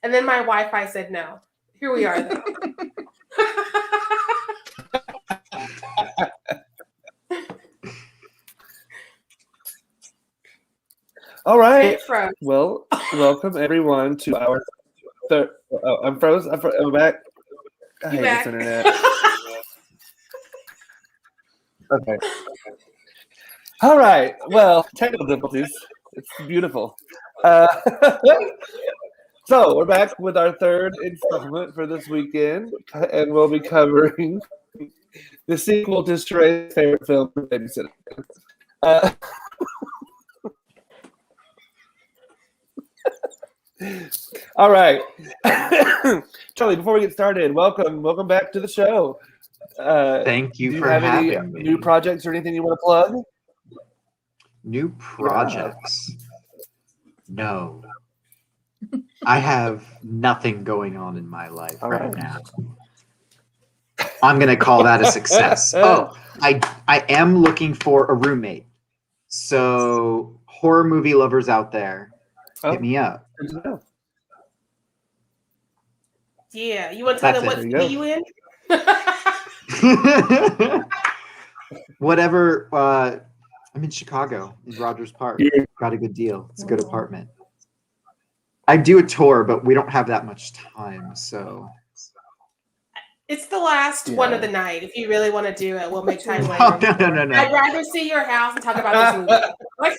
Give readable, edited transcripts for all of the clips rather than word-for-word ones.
And then my Wi-Fi said no. Here we are, though. All right. Well, welcome everyone to our third. Oh, I'm froze. I'm back. I hate this internet. Okay. All right. Well, technical difficulties. It's beautiful. So we're back with our third installment for this weekend, and we'll be covering the sequel to Sharai's favorite film, Babysitter. All right. Charlie, before we get started, welcome back to the show. Thank you for having me. New projects or anything you want to plug? New projects? Yeah. No. I have nothing going on in my life right now. I'm going to call that a success. Oh, I am looking for a roommate. So horror movie lovers out there, hit me up. Yeah, you want to tell them what city you in? Whatever. I'm in Chicago, in Rogers Park. Got a good deal. It's a good apartment. I do a tour, but we don't have that much time, so. It's the last one of the night. If you really want to do it, we'll make time later. No. I'd rather see your house and talk about this movie.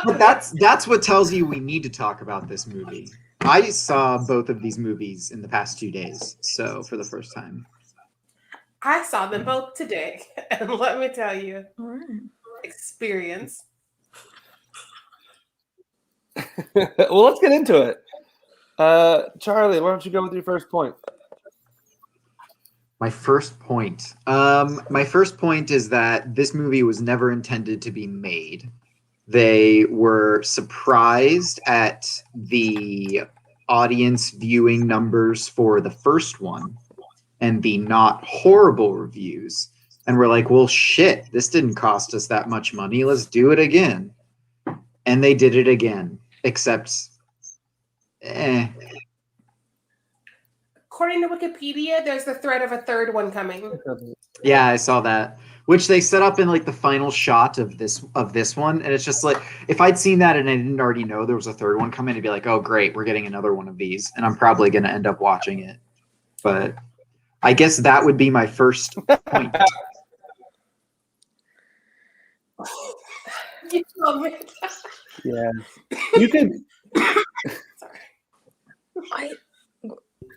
But that's what tells you we need to talk about this movie. I saw both of these movies in the past 2 days, so for the first time. I saw them both today, and let me tell you, experience. Well, let's get into it. Charlie, why don't you go with your first point? My first point. My first point is that this movie was never intended to be made. They were surprised at the audience viewing numbers for the first one and the not horrible reviews. And we're like, well, shit, this didn't cost us that much money. Let's do it again. And they did it again, except, According to Wikipedia, there's the threat of a third one coming. Yeah, I saw that. Which they set up in like the final shot of this one, and it's just like, if I'd seen that and I didn't already know there was a third one coming, I'd be like, oh great, we're getting another one of these, and I'm probably gonna end up watching it. But I guess that would be my first point. You love it. Yeah, you can.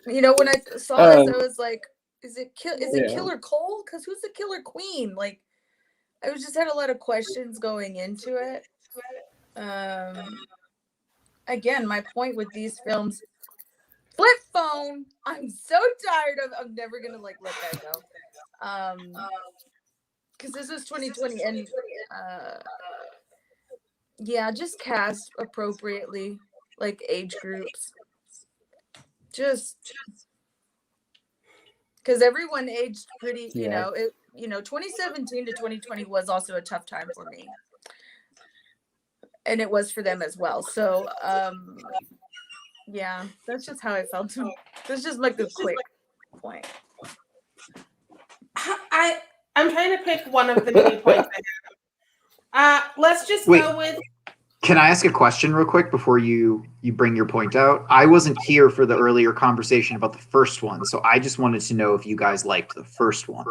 When I saw this, I was like, is it Killer Cole? Because who's the Killer Queen? Like, I just had a lot of questions going into it. Again, my point with these films, flip phone. I'm so tired of. I'm never gonna let that go. Because this is 2020, and just cast appropriately, like age groups. Just because everyone aged pretty, 2017 to 2020 was also a tough time for me, and it was for them as well. So, that's just how I felt. That's just like a quick point. I'm trying to pick one of the many points I have. Let's just go with. Can I ask a question real quick before you bring your point out? I wasn't here for the earlier conversation about the first one, so I just wanted to know if you guys liked the first one.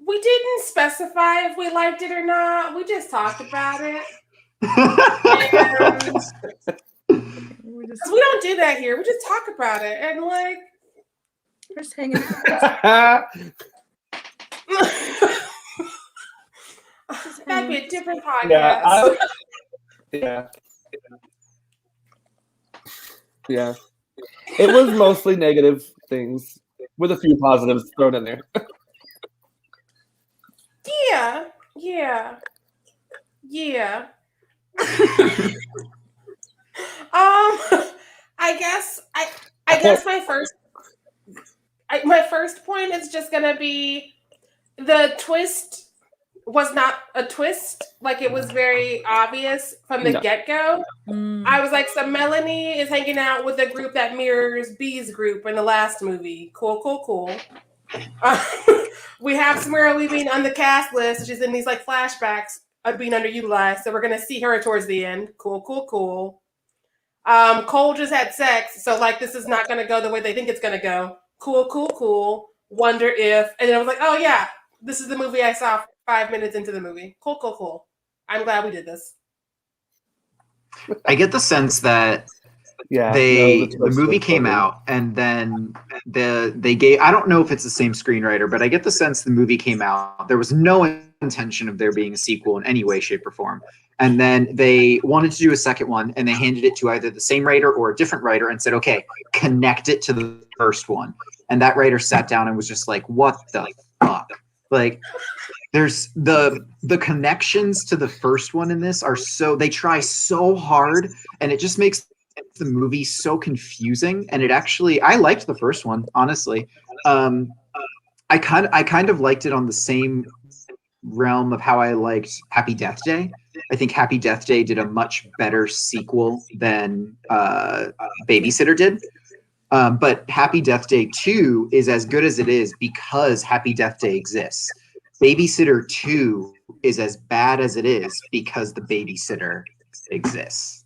We didn't specify if we liked it or not. We just talked about it. We don't do that here. We just talk about it and we're just hanging out. That'd be a different podcast. Yeah. It was mostly negative things with a few positives thrown in there. Yeah. I guess my first point is just gonna be the twist was not a twist. Like it was very obvious from the get-go. I was like, so Melanie is hanging out with a group that mirrors B's group in the last movie. Cool. We have Samara Weaving on the cast list. She's in these like flashbacks of being underutilized. So we're gonna see her towards the end. Cool. Cole just had sex, so like this is not gonna go the way they think it's gonna go. Cool. Wonder if, and then I was like, oh yeah, this is the movie I saw 5 minutes into the movie. Cool. I'm glad we did this. I get the sense that the movie came out and then they gave, I don't know if it's the same screenwriter, but I get the sense the movie came out, there was no intention of there being a sequel in any way, shape, or form. And then they wanted to do a second one and they handed it to either the same writer or a different writer and said, okay, connect it to the first one. And that writer sat down and was just like, what the fuck? Like, there's the connections to the first one in this are so, they try so hard and it just makes the movie so confusing. And it actually, I liked the first one, honestly. I kind of liked it on the same realm of how I liked Happy Death Day. I think Happy Death Day did a much better sequel than Babysitter did. But Happy Death Day 2 is as good as it is because Happy Death Day exists. Babysitter 2 is as bad as it is because the babysitter exists.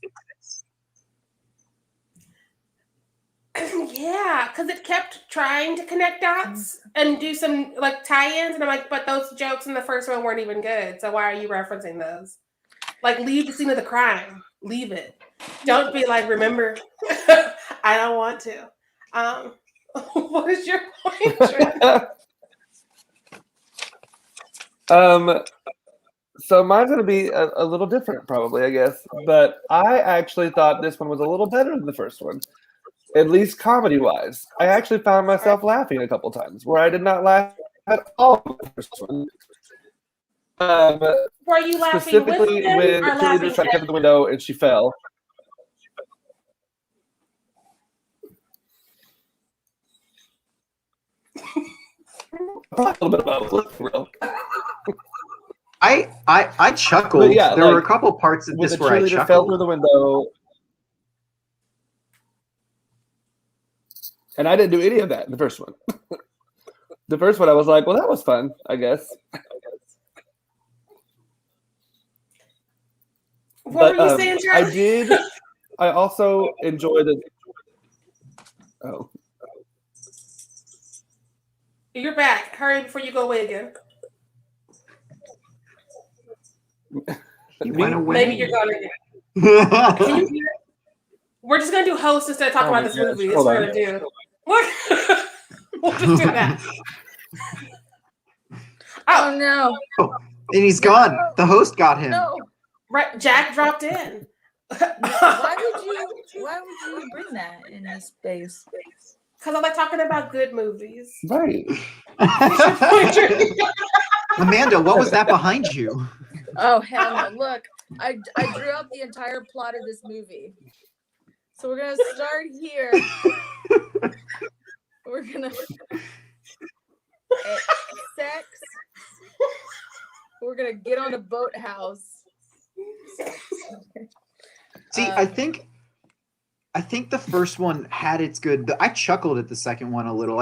Yeah, because it kept trying to connect dots and do some like tie-ins, and I'm like, but those jokes in the first one weren't even good. So why are you referencing those? Like, leave the scene of the crime. Leave it. Don't be like, remember, I don't want to. What is your point, Trent? So mine's going to be a little different, probably, I guess. But I actually thought this one was a little better than the first one, at least comedy-wise. I actually found myself laughing a couple times, where I did not laugh at all in the first one. Were you laughing specifically with them when or cheerleader tried to come to the window and she fell. A little bit of both, for real. I chuckled. Yeah, there were a couple parts of this where I chuckled. Fell through the window, and I didn't do any of that in the first one. The first one, I was like, "Well, that was fun, I guess." What were you saying, Charlie? I also enjoyed it. Oh. You're back. Hurry before you go away again. You went away. Maybe you're going again. Can you hear it? We're just going to do host instead of talking about this movie. That's what we're going to do. Look. We'll just do that. Oh, no. Oh, and he's gone. The host got him. No. Right, Jack dropped in. Why would you bring that in this space? Because I like talking about good movies. Right. Amanda, what was that behind you? Oh, hell no. Look, I drew out the entire plot of this movie. So we're going to start here. We're going to... Sex. We're going to get on a boathouse. See, I think the first one had its good. I chuckled at the second one a little.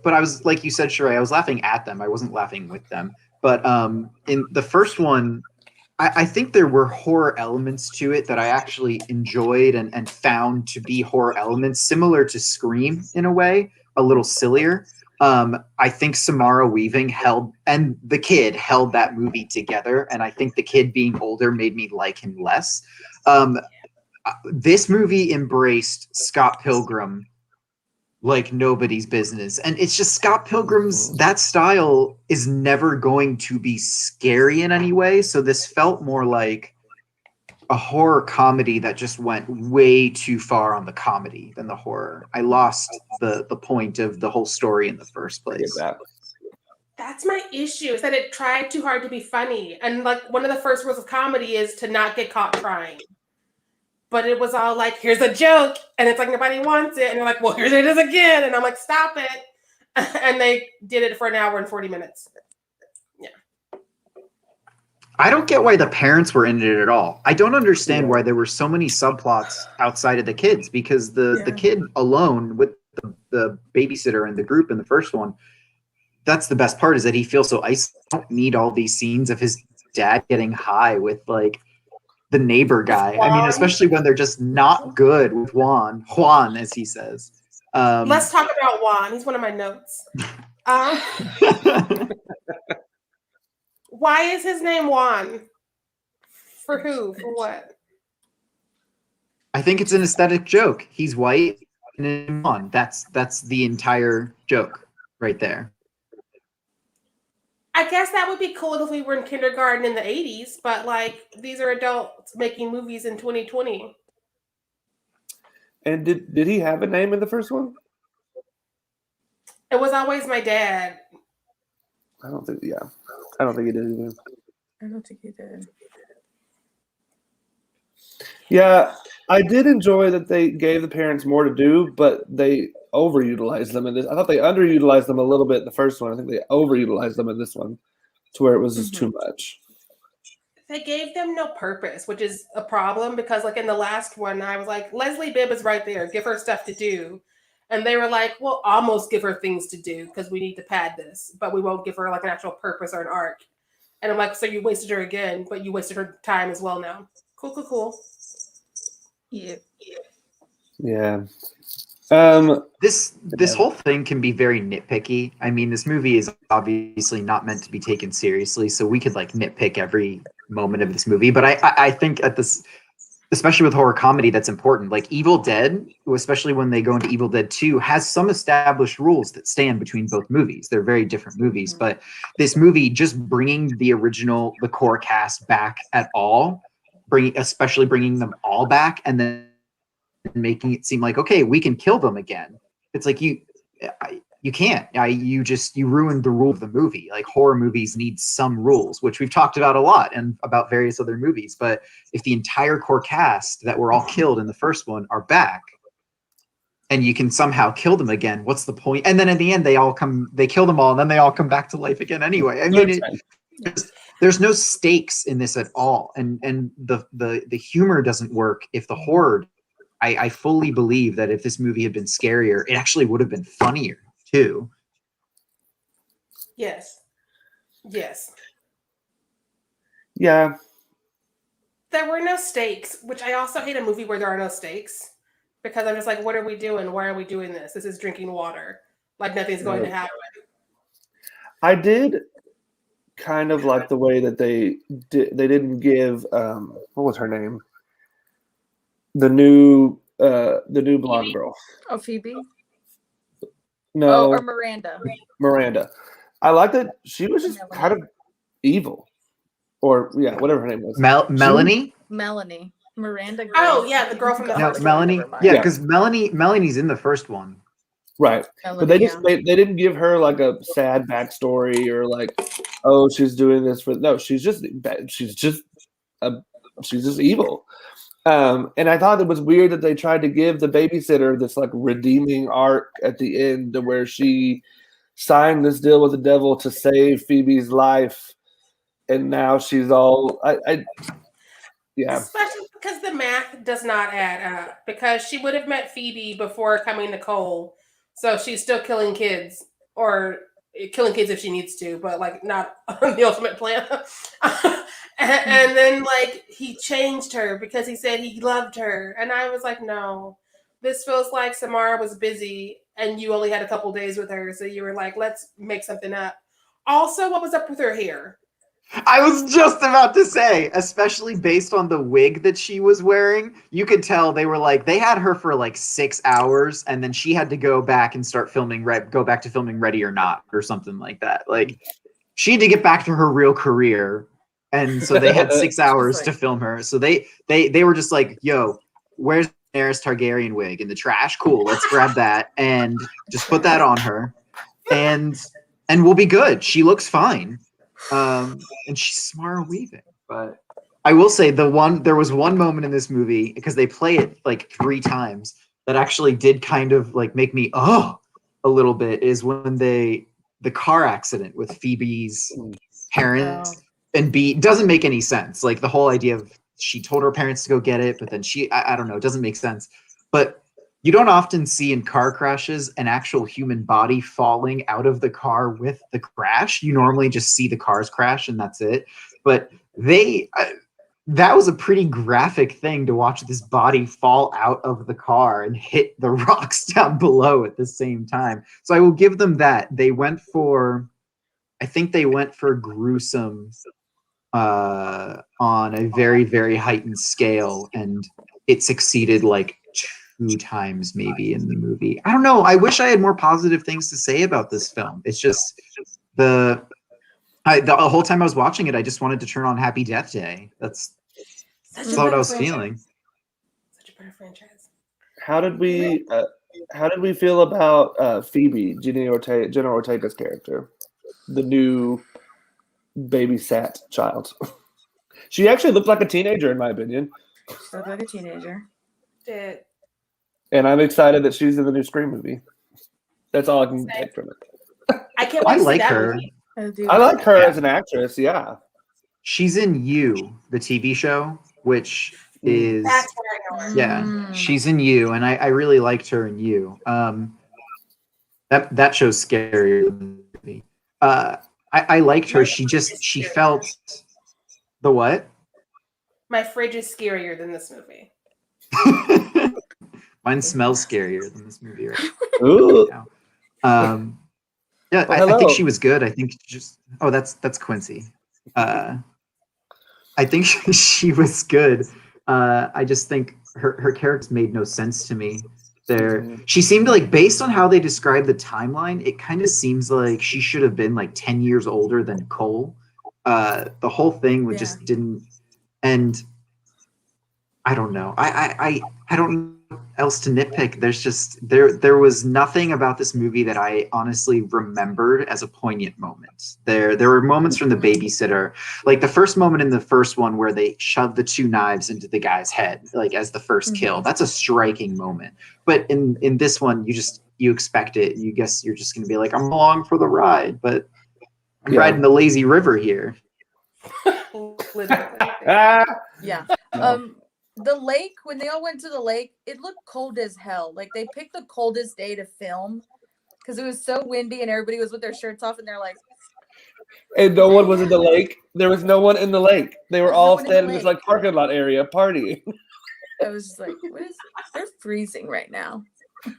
But I was, like you said, Sharai, I was laughing at them. I wasn't laughing with them. But in the first one, I think there were horror elements to it that I actually enjoyed and found to be horror elements, similar to Scream in a way, a little sillier. I think Samara Weaving and the kid held that movie together, and I think the kid being older made me like him less. This movie embraced Scott Pilgrim like nobody's business, and it's just Scott Pilgrim's, that style is never going to be scary in any way, so this felt more like a horror comedy that just went way too far on the comedy than the horror. I lost the point of the whole story in the first place. That's my issue, is that it tried too hard to be funny. And like one of the first rules of comedy is to not get caught crying. But it was all like, here's a joke. And it's like nobody wants it. And they're like, well, here it is again. And I'm like, stop it. And they did it for an hour and 40 minutes. Yeah. I don't get why the parents were in it at all. I don't understand why there were so many subplots outside of the kids, because the kid alone with the babysitter and the group in the first one, that's the best part, is that he feels so isolated. I don't need all these scenes of his dad getting high with like the neighbor guy. I mean, especially when they're just not good with Juan, as he says. Let's talk about Juan. He's one of my notes. Why is his name Juan? For who? For what? I think it's an aesthetic joke. He's white and Juan. That's the entire joke right there. I guess that would be cool if we were in kindergarten in the 80s, but like these are adults making movies in 2020. And did he have a name in the first one? It was always my dad. I don't think he did either. I don't think he did. Yeah, I did enjoy that they gave the parents more to do, but they overutilized them in this. I thought they underutilized them a little bit in the first one. I think they overutilized them in this one to where it was just too much. They gave them no purpose, which is a problem, because like in the last one, I was like, Leslie Bibb is right there. Give her stuff to do. And they were like, we'll almost give her things to do because we need to pad this, but we won't give her like an actual purpose or an arc. And I'm like, so you wasted her again, but you wasted her time as well now. Cool. Yeah. This whole thing can be very nitpicky. I mean, this movie is obviously not meant to be taken seriously, so we could like nitpick every moment of this movie. But I think at this, especially with horror comedy, that's important. Like Evil Dead, especially when they go into Evil Dead 2, has some established rules that stand between both movies. They're very different movies, but this movie, just bringing the core cast back at all, especially bringing them all back, and then making it seem like, okay, we can kill them again. It's like you can't. You ruined the rule of the movie. Like horror movies need some rules, which we've talked about a lot and about various other movies. But if the entire core cast that were all killed in the first one are back, and you can somehow kill them again, what's the point? And then in the end, they kill them all, and then they all come back to life again anyway. I mean, there's no stakes in this at all, and the humor doesn't work if the horror. I fully believe that if this movie had been scarier, it actually would have been funnier too. Yes. Yeah. There were no stakes, which I also hate a movie where there are no stakes, because I'm just like, what are we doing? Why are we doing this? This is drinking water. Like nothing's going to happen. I did kind of like the way that they didn't give what was her name? The new blonde girl. Oh, Phoebe? No. Or Miranda. Miranda. I like that she was just kind of evil. Or whatever her name was. Melanie? Melanie. Miranda. Oh yeah, the girl from the no, Melanie. Yeah, because Melanie's in the first one. Right. Melanie, but they didn't give her like a sad backstory or like, oh, she's doing this she's just evil. And I thought it was weird that they tried to give the babysitter this like redeeming arc at the end, where she signed this deal with the devil to save Phoebe's life, and now she's all Especially because the math does not add up, because she would have met Phoebe before coming to Cole, so she's still killing kids, or killing kids if she needs to, but like not the ultimate plan. And then like he changed her because he said he loved her, and I was like, no, this feels like Samara was busy and you only had a couple days with her, so you were like, let's make something up. Also, what was up with her hair? I was just about to say, especially based on the wig that she was wearing, you could tell they were like, they had her for like 6 hours, and then she had to go back and start filming, go back to filming Ready or Not or something like that. Like she had to get back to her real career. And so they had 6 hours to film her. So they were just like, yo, where's Daenerys Targaryen wig? In the trash? Cool, let's grab that and just put that on her. And we'll be good. She looks fine. And she's smart weaving. But I will say there was one moment in this movie, because they play it like 3 times, that actually did kind of like make me a little bit, is when the car accident with Phoebe's parents. and B, doesn't make any sense. Like the whole idea of she told her parents to go get it, but then I don't know, it doesn't make sense. But you don't often see in car crashes an actual human body falling out of the car with the crash. You normally just see the cars crash and that's it. But that was a pretty graphic thing to watch this body fall out of the car and hit the rocks down below at the same time. So I will give them that. I think they went for gruesome on a very, very heightened scale, and it succeeded like 2 times maybe in the movie. I don't know. I wish I had more positive things to say about this film. It's just the whole time I was watching it, I just wanted to turn on Happy Death Day. That's what I was feeling. Such a better franchise. How did we feel about Phoebe, Jenna Ortega's character, the new babysat child? She actually looked like a teenager, in my opinion. She looked like a teenager. Did. And I'm excited that she's in the new Scream movie. That's all I can take from it. I can't wait to see that her. movie. I like her as an actress, yeah. She's in You, the TV show, which is That's where I know her. yeah, she's in You, and I really liked her in You. That show's scary than the movie. I liked her. She felt the what? My fridge is scarier than this movie. Mine smells scarier than this movie right Ooh. now. Yeah, I think she was good. I think that's Quincy. I think she was good. I just think her character made no sense to me. She seemed like, based on how they described the timeline, it kind of seems like she should have been like 10 years older than Cole. The whole thing just didn't, and I don't know. I don't know what else to nitpick. There's just there was nothing about this movie that I honestly remembered as a poignant moment. There were moments from The Babysitter, like the first moment in the first one where they shoved the 2 knives into the guy's head, like as the first kill. That's a striking moment. But in this one, you expect it. You guess you're just gonna be like, I'm along for the ride, but I'm riding the lazy river here. Yeah. The lake, when they all went to the lake, it looked cold as hell. Like they picked the coldest day to film because it was so windy and everybody was with their shirts off and they're like, and no one was in the lake. There was no one in the lake. They were all standing in this like parking lot area partying. I was just like, they're freezing right now.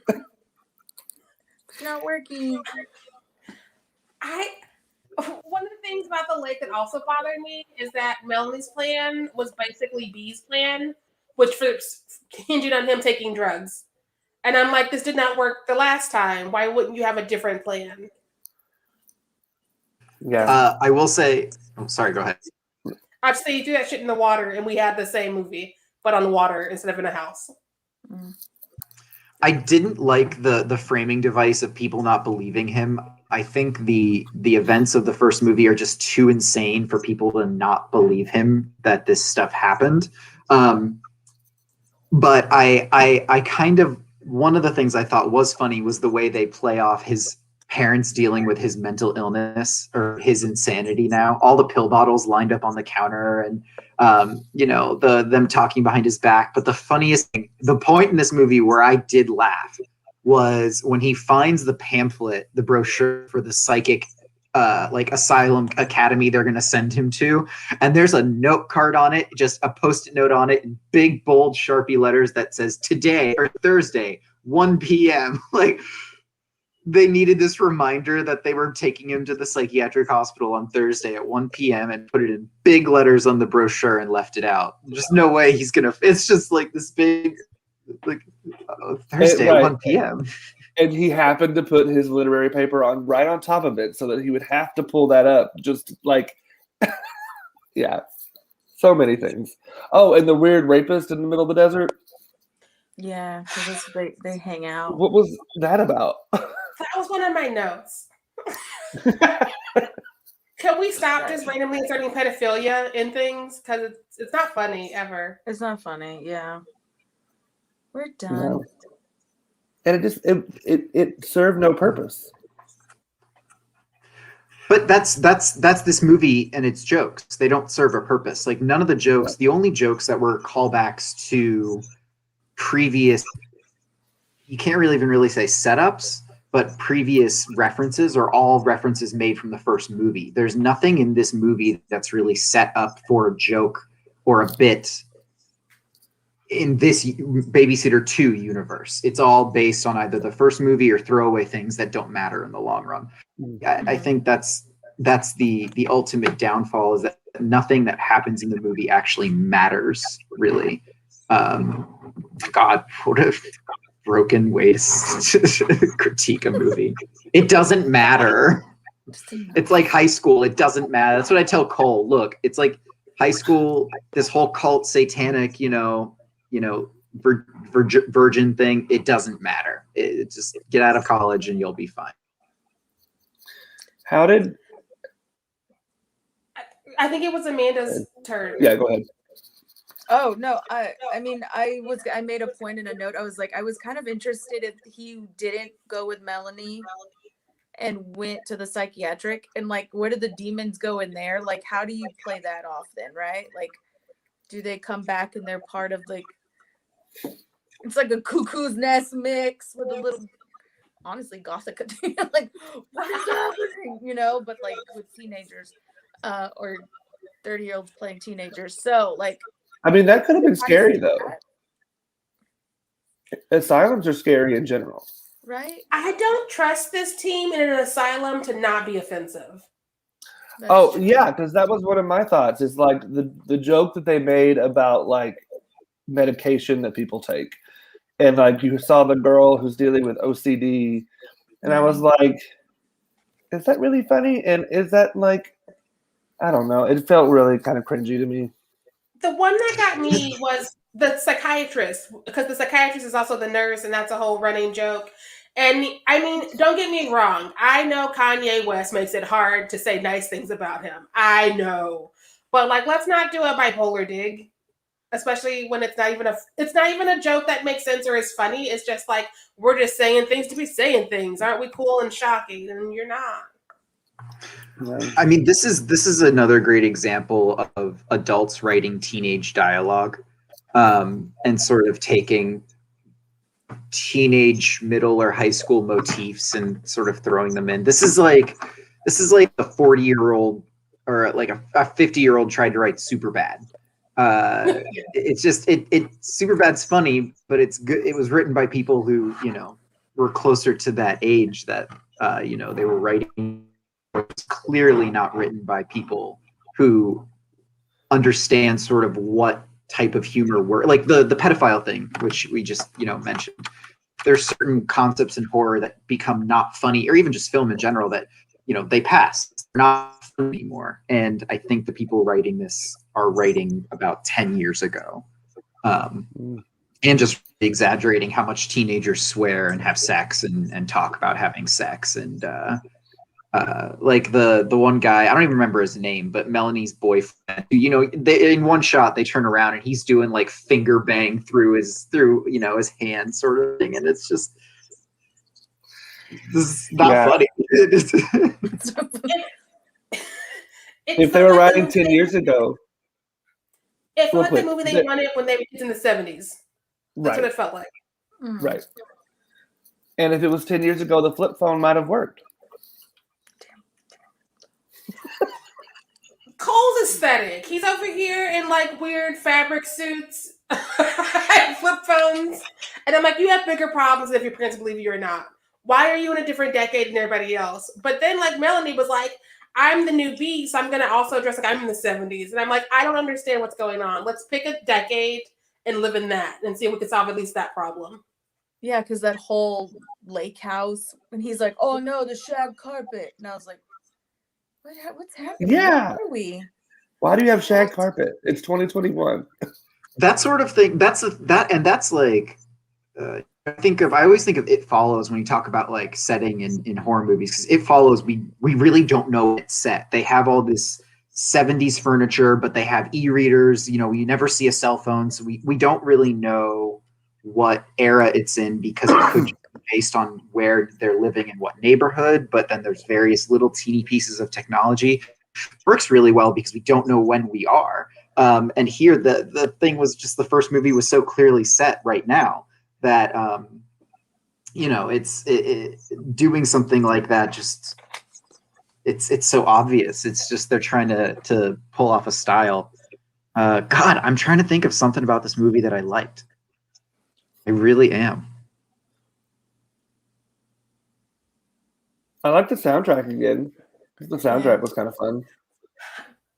It's not working. One of the things about the lake that also bothered me is that Melanie's plan was basically B's plan, which hinged on him taking drugs. And I'm like, this did not work the last time. Why wouldn't you have a different plan? Yeah. I will say, sorry, go ahead. I'd say you do that shit in the water, and we had the same movie, but on the water instead of in a house. I didn't like the framing device of people not believing him. I think the events of the first movie are just too insane for people to not believe him that this stuff happened. But I kind of, one of the things I thought was funny was the way they play off his parents dealing with his mental illness or his insanity now. All the pill bottles lined up on the counter and them talking behind his back. But the funniest thing, the point in this movie where I did laugh was when he finds the pamphlet, the brochure for the psychic asylum academy they're going to send him to, and there's a note card on it, just a post-it note on it in big bold Sharpie letters that says today or Thursday 1 p.m. Like they needed this reminder that they were taking him to the psychiatric hospital on Thursday at 1 p.m. and put it in big letters on the brochure and left it out. There's no way he's gonna, it's just like this big Thursday at 1 p.m. And he happened to put his literary paper on right on top of it so that he would have to pull that up. Just like, yeah, so many things. Oh, and the weird rapist in the middle of the desert. Yeah, because they hang out. What was that about? That was one of my notes. Can we stop just randomly inserting pedophilia in things? Because it's not funny ever. It's not funny. Yeah, we're done. No. And it served no purpose. But that's this movie and its jokes. They don't serve a purpose. Like none of the jokes, the only jokes that were callbacks to previous, you can't really even really say setups, but previous references are all references made from the first movie. There's nothing in this movie that's really set up for a joke or a bit in this Babysitter 2 universe. It's all based on either the first movie or throwaway things that don't matter in the long run. I think that's the ultimate downfall, is that nothing that happens in the movie actually matters, really. God, what a broken way to critique a movie. It doesn't matter. It's like high school. It doesn't matter. That's what I tell Cole. Look, it's like high school, this whole cult satanic, virgin thing. It doesn't matter. It just get out of college and you'll be fine. How did? I think it was Amanda's turn. Yeah, go ahead. Oh no, I mean I made a point in a note. I was like, I was kind of interested if he didn't go with Melanie and went to the psychiatric, and like where did the demons go in there? Like how do you play that off then, right? Like do they come back and they're part of like, it's like a cuckoo's nest mix with a little, honestly, gothic, like what is happening, but like with teenagers or 30-year-olds playing teenagers. So like, I mean, that could have been scary though. Asylums are scary in general. Right? I don't trust this team in an asylum to not be offensive. That's true. Yeah, because that was one of my thoughts. Is like the joke that they made about like medication that people take, and like you saw the girl who's dealing with OCD, and I was like, is that really funny? And is that like, I don't know. It felt really kind of cringy to me. The one that got me was the psychiatrist, because the psychiatrist is also the nurse, and that's a whole running joke. And I mean, don't get me wrong. I know Kanye West makes it hard to say nice things about him. I know. But like, let's not do a bipolar dig, especially when it's not even a joke that makes sense or is funny. It's just like, we're just saying things to be saying things. Aren't we cool and shocking? And you're not. I mean, this is another great example of adults writing teenage dialogue, and sort of taking teenage, middle, or high school motifs and sort of throwing them in. This is like a 40-year-old or like a 50-year-old tried to write Superbad. It's just Superbad's funny, but it's good. It was written by people who were closer to that age that they were writing. It's clearly not written by people who understand sort of what type of humor like the pedophile thing, which we just mentioned. There's certain concepts in horror that become not funny, or even just film in general, that they pass. They're not funny anymore. And I think the people writing this are writing about 10 years ago, and just exaggerating how much teenagers swear and have sex and talk about having sex. And like the one guy, I don't even remember his name, but Melanie's boyfriend, in one shot they turn around and he's doing like finger bang through his hand sort of thing, and it's just, this is not funny. If they were writing 10 years ago, it felt like the movie they wanted when they were kids in the 70s. That's what it felt like. Right. And if it was 10 years ago, the flip phone might have worked. Cole's aesthetic. He's over here in like weird fabric suits and flip phones. And I'm like, you have bigger problems if your parents believe you or not. Why are you in a different decade than everybody else? But then like Melanie was like, I'm the new B, so I'm going to also dress like I'm in the 70s. And I'm like, I don't understand what's going on. Let's pick a decade and live in that and see if we can solve at least that problem. Yeah, because that whole lake house, and he's like, oh no, the shag carpet. And I was like, what's happening? Yeah. Where are we? Why do you have shag carpet? It's 2021. That sort of thing. That's like, I always think of It Follows when you talk about like setting in horror movies, because It Follows, we really don't know it's set. They have all this 70s furniture, but they have e-readers. You never see a cell phone, so we don't really know what era it's in, because it could based on where they're living in what neighborhood, but then there's various little teeny pieces of technology. Works really well because we don't know when we are. And here the thing was just the first movie was so clearly set right now that it's doing something like that just it's so obvious. It's just they're trying to pull off a style. God, I'm trying to think of something about this movie that I liked. I really am. I like the soundtrack again. The soundtrack was kind of fun.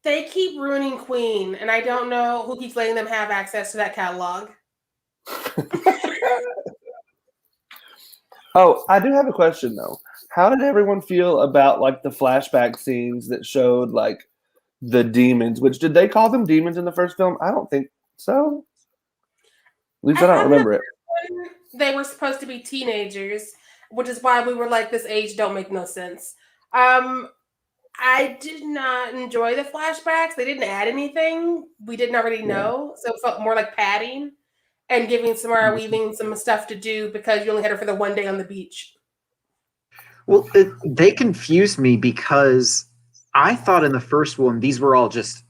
They keep ruining Queen, and I don't know who keeps letting them have access to that catalog. Oh, I do have a question though. How did everyone feel about like the flashback scenes that showed like the demons? Which did they call them demons in the first film? I don't think so. At least I don't remember it. They were supposed to be teenagers, which is why we were like, this age don't make no sense. I did not enjoy the flashbacks. They didn't add anything we didn't already know. So it felt more like padding and giving Samara Weaving some stuff to do because you only had her for the one day on the beach. Well, they confused me because I thought in the first one, these were all just,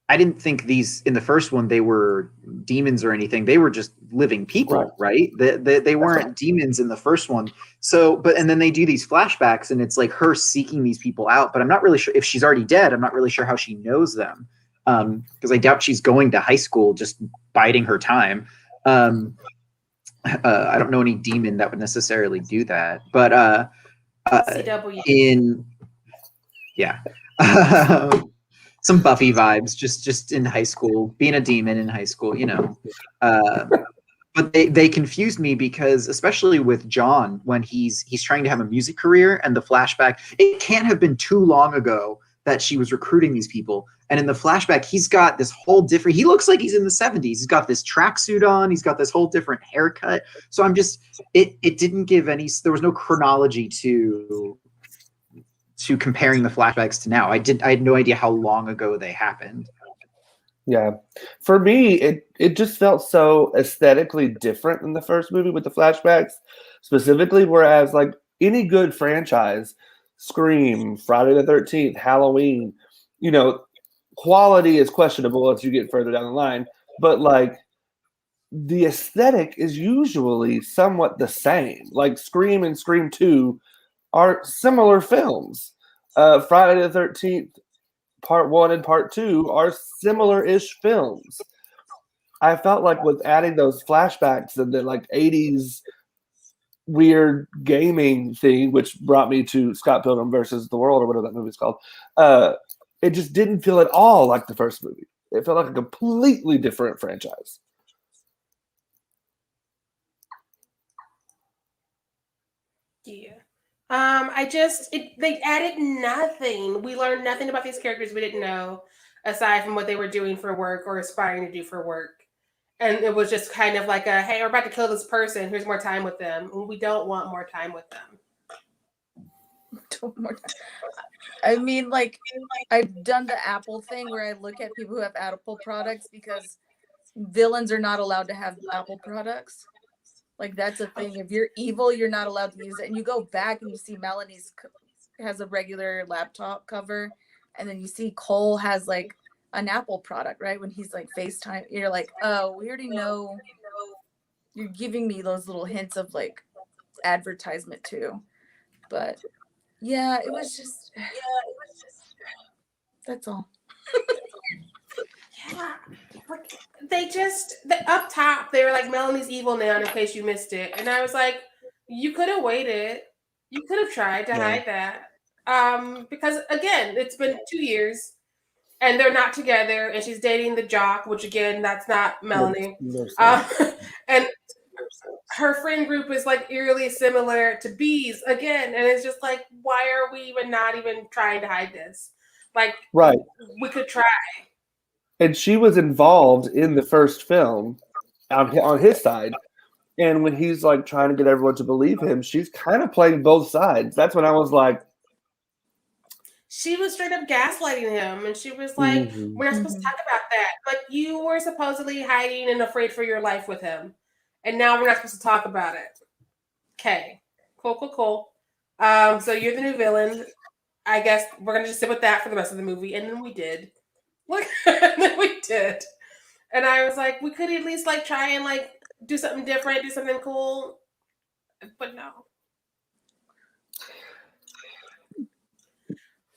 I didn't think these, in the first one, they were demons or anything. They were just living people, right? They weren't demons in the first one. So, and then they do these flashbacks and it's like her seeking these people out, but I'm not really sure if she's already dead. I'm not really sure how she knows them. Because I doubt she's going to high school, just biding her time. I don't know any demon that would necessarily do that, but CW. Some Buffy vibes, just in high school, being a demon in high school, But they confused me because, especially with John, when he's trying to have a music career, and the flashback, it can't have been too long ago that she was recruiting these people. And in the flashback, he's got this whole different, he looks like he's in the 70s. He's got this tracksuit on. He's got this whole different haircut. So it didn't give any, there was no chronology to comparing the flashbacks to now. I had no idea how long ago they happened. Yeah. For me, it just felt so aesthetically different than the first movie with the flashbacks specifically, whereas like any good franchise, Scream, Friday the 13th, Halloween, quality is questionable as you get further down the line, but like the aesthetic is usually somewhat the same. Like Scream and Scream 2 are similar films. Friday the 13th, Part 1 and Part 2 are similar-ish films. I felt like with adding those flashbacks and the like 80s weird gaming thing, which brought me to Scott Pilgrim versus the World or whatever that movie's called, it just didn't feel at all like the first movie. It felt like a completely different franchise. Yeah. They added nothing. We learned nothing about these characters we didn't know, aside from what they were doing for work or aspiring to do for work. And it was just kind of like hey, we're about to kill this person. Here's more time with them. We don't want more time with them. I mean, like, I've done the Apple thing where I look at people who have Apple products because villains are not allowed to have Apple products. Like, that's a thing. If you're evil, you're not allowed to use it. And you go back and you see Melanie's has a regular laptop cover. And then you see Cole has, like, an Apple product, right? When he's, like, FaceTime. You're like, oh, we already know. You're giving me those little hints of, like, advertisement, too. But, yeah, it was just... That's all. Yeah. Up top, they were like, Melanie's evil now, in case you missed it. And I was like, you could have waited. You could have tried to hide that. Because, again, it's been 2 years, and they're not together, and she's dating the jock, which, again, that's not Melanie. And her friend group is, like, eerily similar to Bee's, again. And it's just like, why are we not even trying to hide this? Like, right. We could try. And she was involved in the first film on his side. And when he's like trying to get everyone to believe him, she's kind of playing both sides. That's when I was like, she was straight up gaslighting him. And she was like, we're not supposed to talk about that. Like, you were supposedly hiding and afraid for your life with him. And now we're not supposed to talk about it. Okay. Cool. So you're the new villain. I guess we're gonna just sit with that for the rest of the movie, and then we did. Like, and then we did. And I was like, we could at least like try and like do something different, do something cool. But no.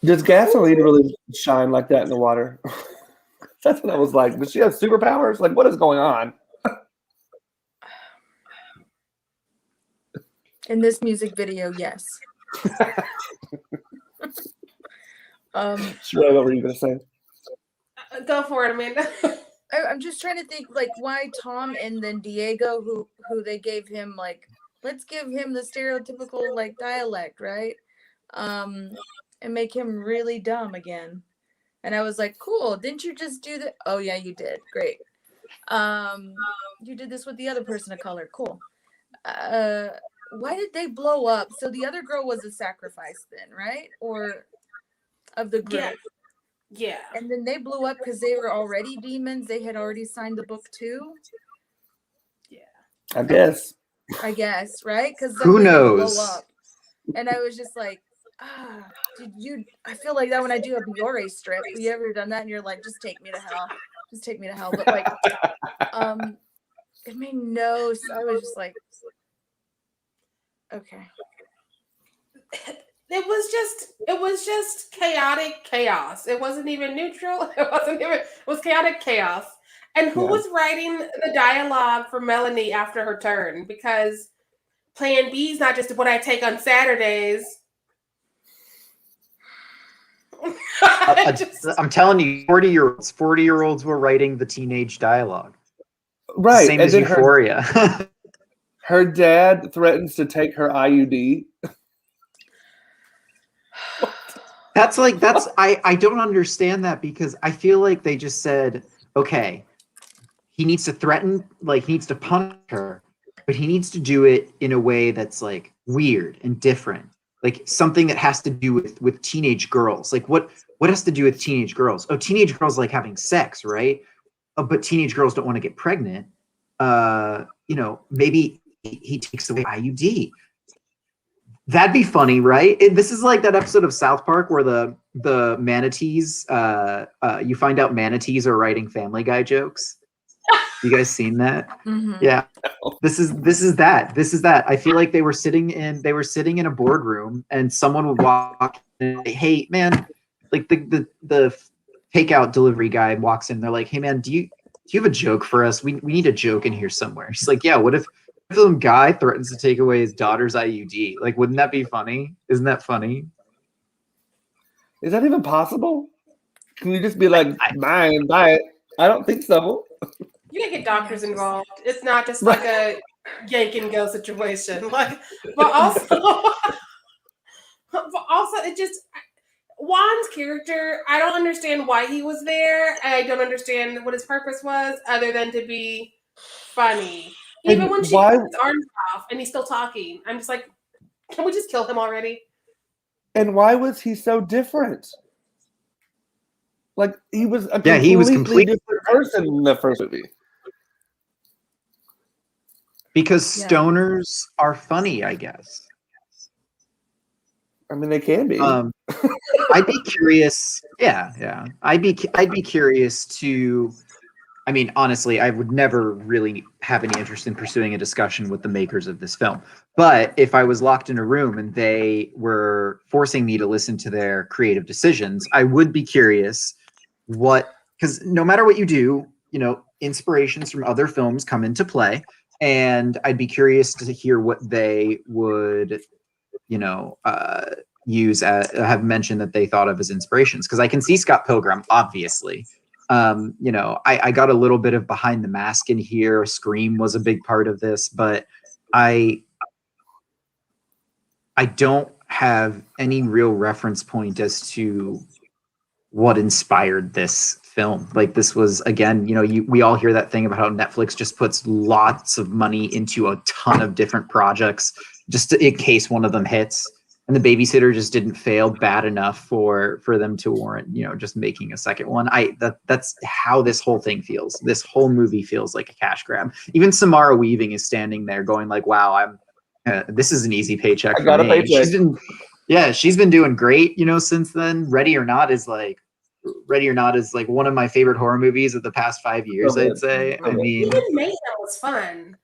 Does gasoline really shine like that in the water? That's what I was like. Does she have superpowers? Like, what is going on? In this music video, yes. Sharai, what were you gonna say? Go for it, Amanda. I'm just trying to think like why Tom and then Diego, who they gave him like, let's give him the stereotypical like dialect, right? And make him really dumb again. And I was like, cool, didn't you just do that? Oh yeah, you did. Great. You did this with the other person of color. Cool. Why did they blow up? So the other girl was a sacrifice then, right? Or of the group. Yeah. And then they blew up because they were already demons. They had already signed the book too. Yeah. I guess, right? Because who knows? Blow up. And I was just like, I feel like that when I do a Biore strip. Have you ever done that? And you're like, just take me to hell. Just take me to hell. But like, it made no sense. I was just like, okay. It was just chaotic chaos. It wasn't even neutral. It was chaotic chaos. And who was writing the dialogue for Melanie after her turn? Because Plan B is not just what I take on Saturdays. I'm telling you, 40-year-olds were writing the teenage dialogue. Right. Same as Euphoria. Her dad threatens to take her IUD. I don't understand that, because I feel like they just said, okay, he needs to threaten, like he needs to punish her, but he needs to do it in a way that's like weird and different. Like something that has to do with teenage girls. Like what has to do with teenage girls? Oh, teenage girls like having sex, right? Oh, but teenage girls don't want to get pregnant. Maybe he takes away IUD. That'd be funny, right? This is like that episode of South Park where the manatees, you find out manatees are writing Family Guy jokes. You guys seen that? Mm-hmm. Yeah. This is that. I feel like they were sitting in a boardroom and someone would walk in and say, hey man, like the takeout delivery guy walks in, they're like, hey man, do you have a joke for us? We need a joke in here somewhere. She's like, yeah, what if some guy threatens to take away his daughter's IUD? Like, wouldn't that be funny? Isn't that funny? Is that even possible? Can you just be like, mine, buy it? I don't think so. You can get doctors involved. It's not just like a yank and go situation. Like, but also it just Juan's character. I don't understand why he was there. I don't understand what his purpose was, other than to be funny. Even when she took his arms off and he's still talking, I'm just like, can we just kill him already? And why was he so different? Like he was a completely different person in the first movie. Because stoners are funny, I guess. I mean, they can be. I'd be curious. Yeah. I'd be curious to. I mean, honestly, I would never really have any interest in pursuing a discussion with the makers of this film. But if I was locked in a room and they were forcing me to listen to their creative decisions, I would be curious because no matter what you do, inspirations from other films come into play. And I'd be curious to hear what they would, have mentioned that they thought of as inspirations. Because I can see Scott Pilgrim, obviously. I got a little bit of Behind the Mask in here. Scream was a big part of this, but I don't have any real reference point as to what inspired this film. Like this was, again, we all hear that thing about how Netflix just puts lots of money into a ton of different projects just in case one of them hits. And The Babysitter just didn't fail bad enough for them to warrant, just making a second one. That's how this whole thing feels. This whole movie feels like a cash grab. Even Samara Weaving is standing there going like, wow, This is an easy paycheck I for got a me. paycheck. She's been doing great, since then. Ready or Not is like one of my favorite horror movies of the past 5 years, Okay. I'd say. I mean, Even Mayhem was fun.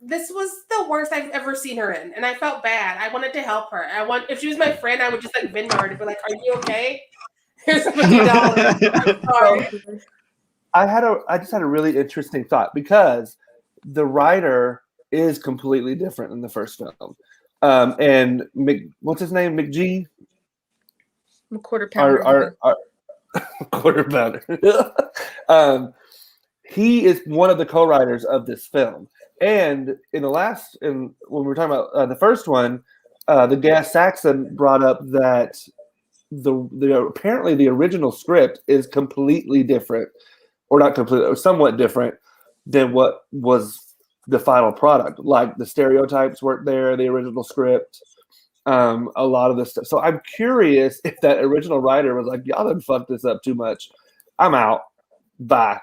This was the worst I've ever seen her in, and I felt bad. I wanted to help her. If she was my friend, I would just like Venmo her to be like, "Are you okay? Here's $50." I'm sorry. I just had a really interesting thought because the writer is completely different in the first film. And what's his name? McGee? Quarter pounder. Our quarter pounder. He is one of the co-writers of this film. And when we were talking about the first one, the guest Saxon brought up that apparently the original script is completely different, or not completely, or somewhat different than what was the final product. Like the stereotypes weren't there, the original script, a lot of this stuff. So I'm curious if that original writer was like, y'all done fucked this up too much. I'm out. Bye.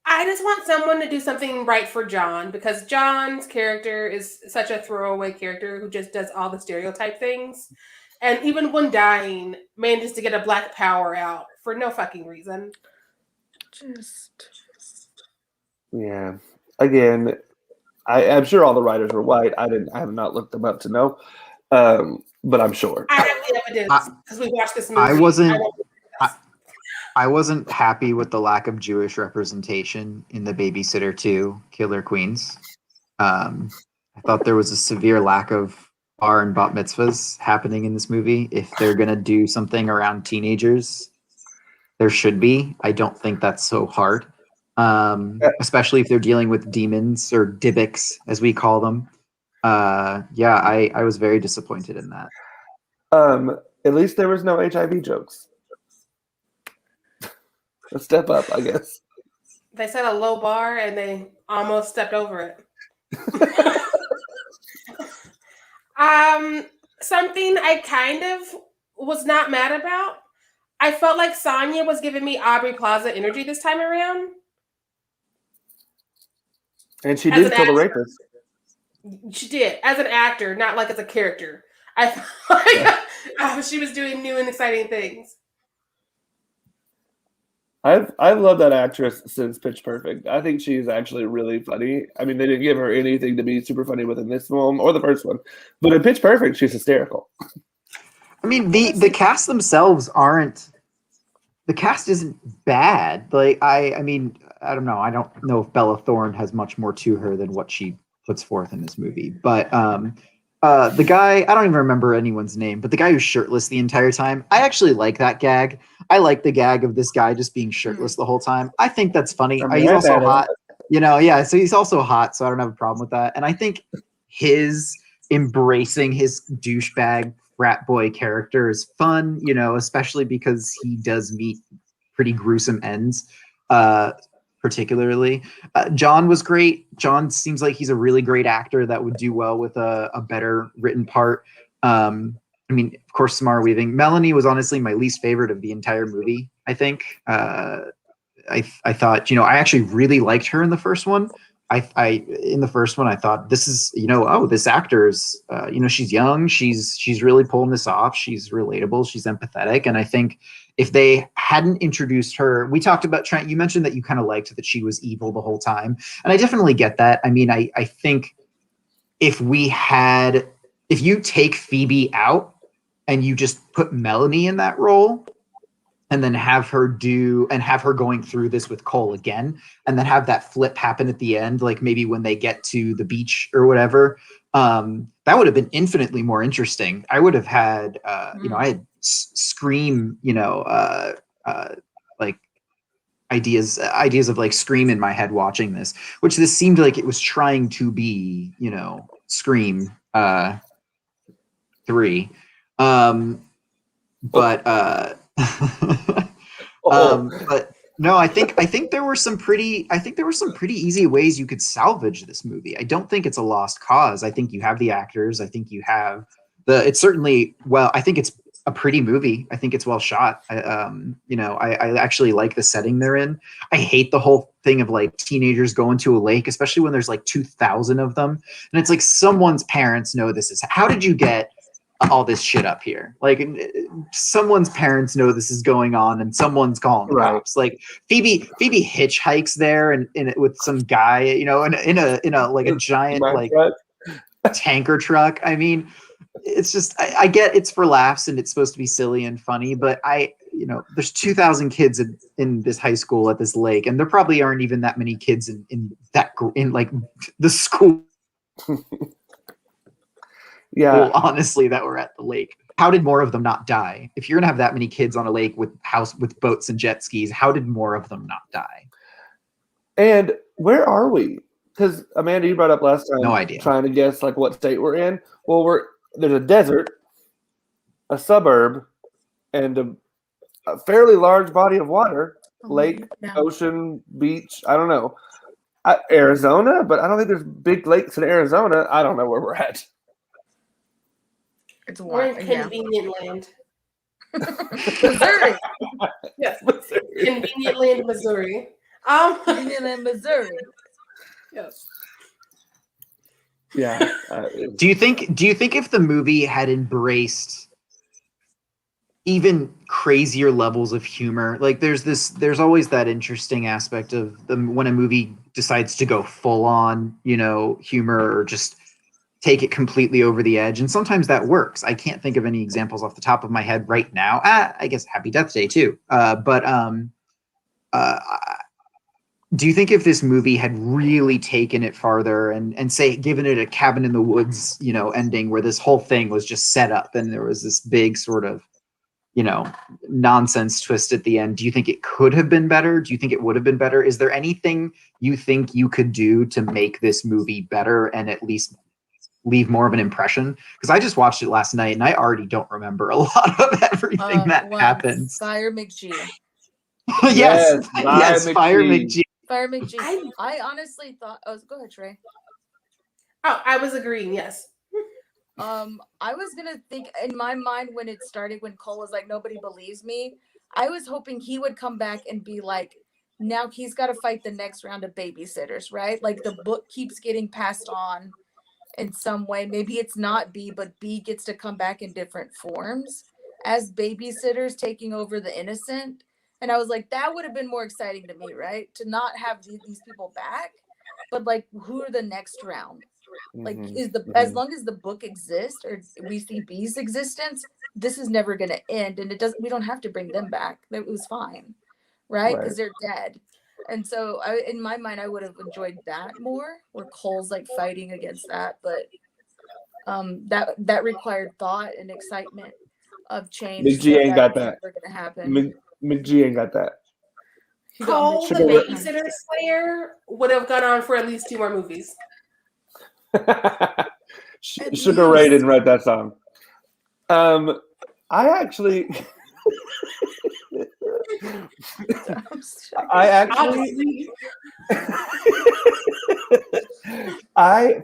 I just want someone to do something right for John, because John's character is such a throwaway character who just does all the stereotype things. And even when dying, manages to get a black power out for no fucking reason. Yeah. Again, I'm sure all the writers were white. I have not looked them up to know. But I'm sure. I have the evidence because we watched this movie. I wasn't happy with the lack of Jewish representation in the Babysitter 2 Killer Queens. I thought there was a severe lack of bar and bat mitzvahs happening in this movie. If they're going to do something around teenagers, there should be. I don't think that's so hard, especially if they're dealing with demons or Dybbuk, as we call them. I was very disappointed in that. At least there was no HIV jokes. A step up, I guess. They set a low bar and they almost stepped over it. Something I kind of was not mad about. I felt like Sonya was giving me Aubrey Plaza energy this time around. And she did kill the rapist. She did, as an actor, not like as a character. I felt like she was doing new and exciting things. I've loved that actress since Pitch Perfect. I think she's actually really funny. I mean, they didn't give her anything to be super funny with in this film or the first one, but in Pitch Perfect, she's hysterical. I mean, the cast themselves aren't. The cast isn't bad. Like I mean, I don't know. I don't know if Bella Thorne has much more to her than what she puts forth in this movie. But the guy, I don't even remember anyone's name, but the guy who's shirtless the entire time, I actually like that gag. I like the gag of this guy just being shirtless the whole time. I think that's funny. He's also hot, so he's also hot, so I don't have a problem with that. And I think his embracing his douchebag frat boy character is fun, especially because he does meet pretty gruesome ends, particularly. John was great. John seems like he's a really great actor that would do well with a better written part. I mean, of course, Samara Weaving. Melanie was honestly my least favorite of the entire movie, I think. I thought, I actually really liked her in the first one. In the first one, I thought this is, this actor is, she's young. She's really pulling this off. She's relatable. She's empathetic. And I think if they hadn't introduced her, we talked about Trent, you mentioned that you kind of liked that she was evil the whole time. And I definitely get that. I mean, I think if you take Phoebe out and you just put Melanie in that role, and then have her going through this with Cole again, and then have that flip happen at the end, like maybe when they get to the beach or whatever, that would have been infinitely more interesting. I would have had, I had Scream, like ideas of like Scream in my head watching this, which this seemed like it was trying to be, Scream 3. But no, I think there were some pretty easy ways you could salvage this movie. I don't think it's a lost cause. I think you have the actors. I think you have I think it's a pretty movie. I think it's well shot. I actually like the setting they're in. I hate the whole thing of like teenagers going to a lake, especially when there's like 2,000 of them. And it's like someone's parents know this is, how did you get all this shit up here? Like someone's parents know this is going on and someone's calling the cops. Like Phoebe hitchhikes there and in it with some guy, in a like a giant like tanker truck. I mean, it's just I get it's for laughs and it's supposed to be silly and funny, but there's 2,000 kids in this high school at this lake, and there probably aren't even that many kids in like the school. Yeah, honestly, that were at the lake. How did more of them not die? If you're gonna have that many kids on a lake with boats and jet skis, how did more of them not die? And where are we? Because Amanda, you brought up last time, no idea, trying to guess like what state we're in. Well, there's a desert, a suburb, and a fairly large body of water, lake, ocean, beach. I don't know, Arizona, but I don't think there's big lakes in Arizona. I don't know where we're at. We're in convenient land. Missouri. Yes, convenient land, Missouri. Convenient land, Missouri. Yes. Yeah. Do you think if the movie had embraced even crazier levels of humor, like there's always that interesting aspect of when a movie decides to go full on, humor or just take it completely over the edge, and sometimes that works. I can't think of any examples off the top of my head right now. I guess Happy Death Day too. Do you think if this movie had really taken it farther and say given it a cabin in the woods, ending where this whole thing was just set up and there was this big sort of, nonsense twist at the end, do you think it could have been better? Do you think it would have been better? Is there anything you think you could do to make this movie better and at least leave more of an impression? Because I just watched it last night and I already don't remember a lot of everything that happens. Fire McG. Yes, Fire McG. Fire McG. I honestly thought. Oh, go ahead, Trey. Oh, I was agreeing. Yes. I was gonna think in my mind when it started, when Cole was like, "Nobody believes me." I was hoping he would come back and be like, "Now he's got to fight the next round of babysitters, right? Like the book keeps getting passed on in some way. Maybe it's not B, but B gets to come back in different forms as babysitters taking over the innocent." And I was like, that would have been more exciting to me, right? To not have these people back, but like, who are the next round? Like, as long as the book exists or we see B's existence, this is never going to end, and we don't have to bring them back. It was fine, right? Because they're dead. And so, in my mind, I would have enjoyed that more, where Cole's like fighting against that, but that required thought and excitement of change. McG ain't got that. Never gonna happen. McG ain't got that. Cole, the Babysitter Slayer, would have gone on for at least 2 more movies. Sugar Ray didn't write that song. I actually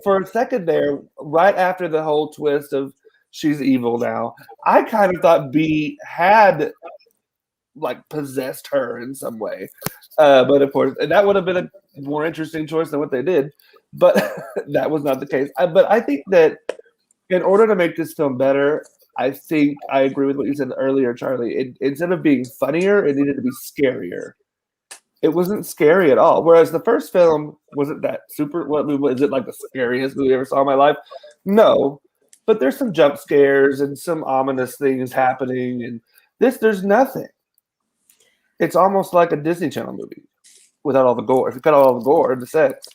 for a second there, right after the whole twist of she's evil now, I kind of thought B had like possessed her in some way. But of course, that would have been a more interesting choice than what they did. But that was not the case. But I think that in order to make this film better, I think I agree with what you said earlier, Charlie. Instead of being funnier, it needed to be scarier. It wasn't scary at all. Whereas the first film, wasn't that super? Is it like the scariest movie I ever saw in my life? No. But there's some jump scares and some ominous things happening. And there's nothing. It's almost like a Disney Channel movie without all the gore. If you cut out all the gore and the sex.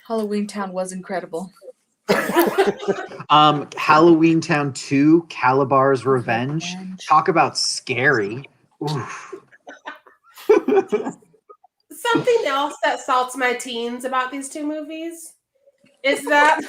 Halloween Town was incredible. Halloween Town 2, Calabar's Revenge. Talk about scary. Oof. Something else that salts my teens about these 2 movies is that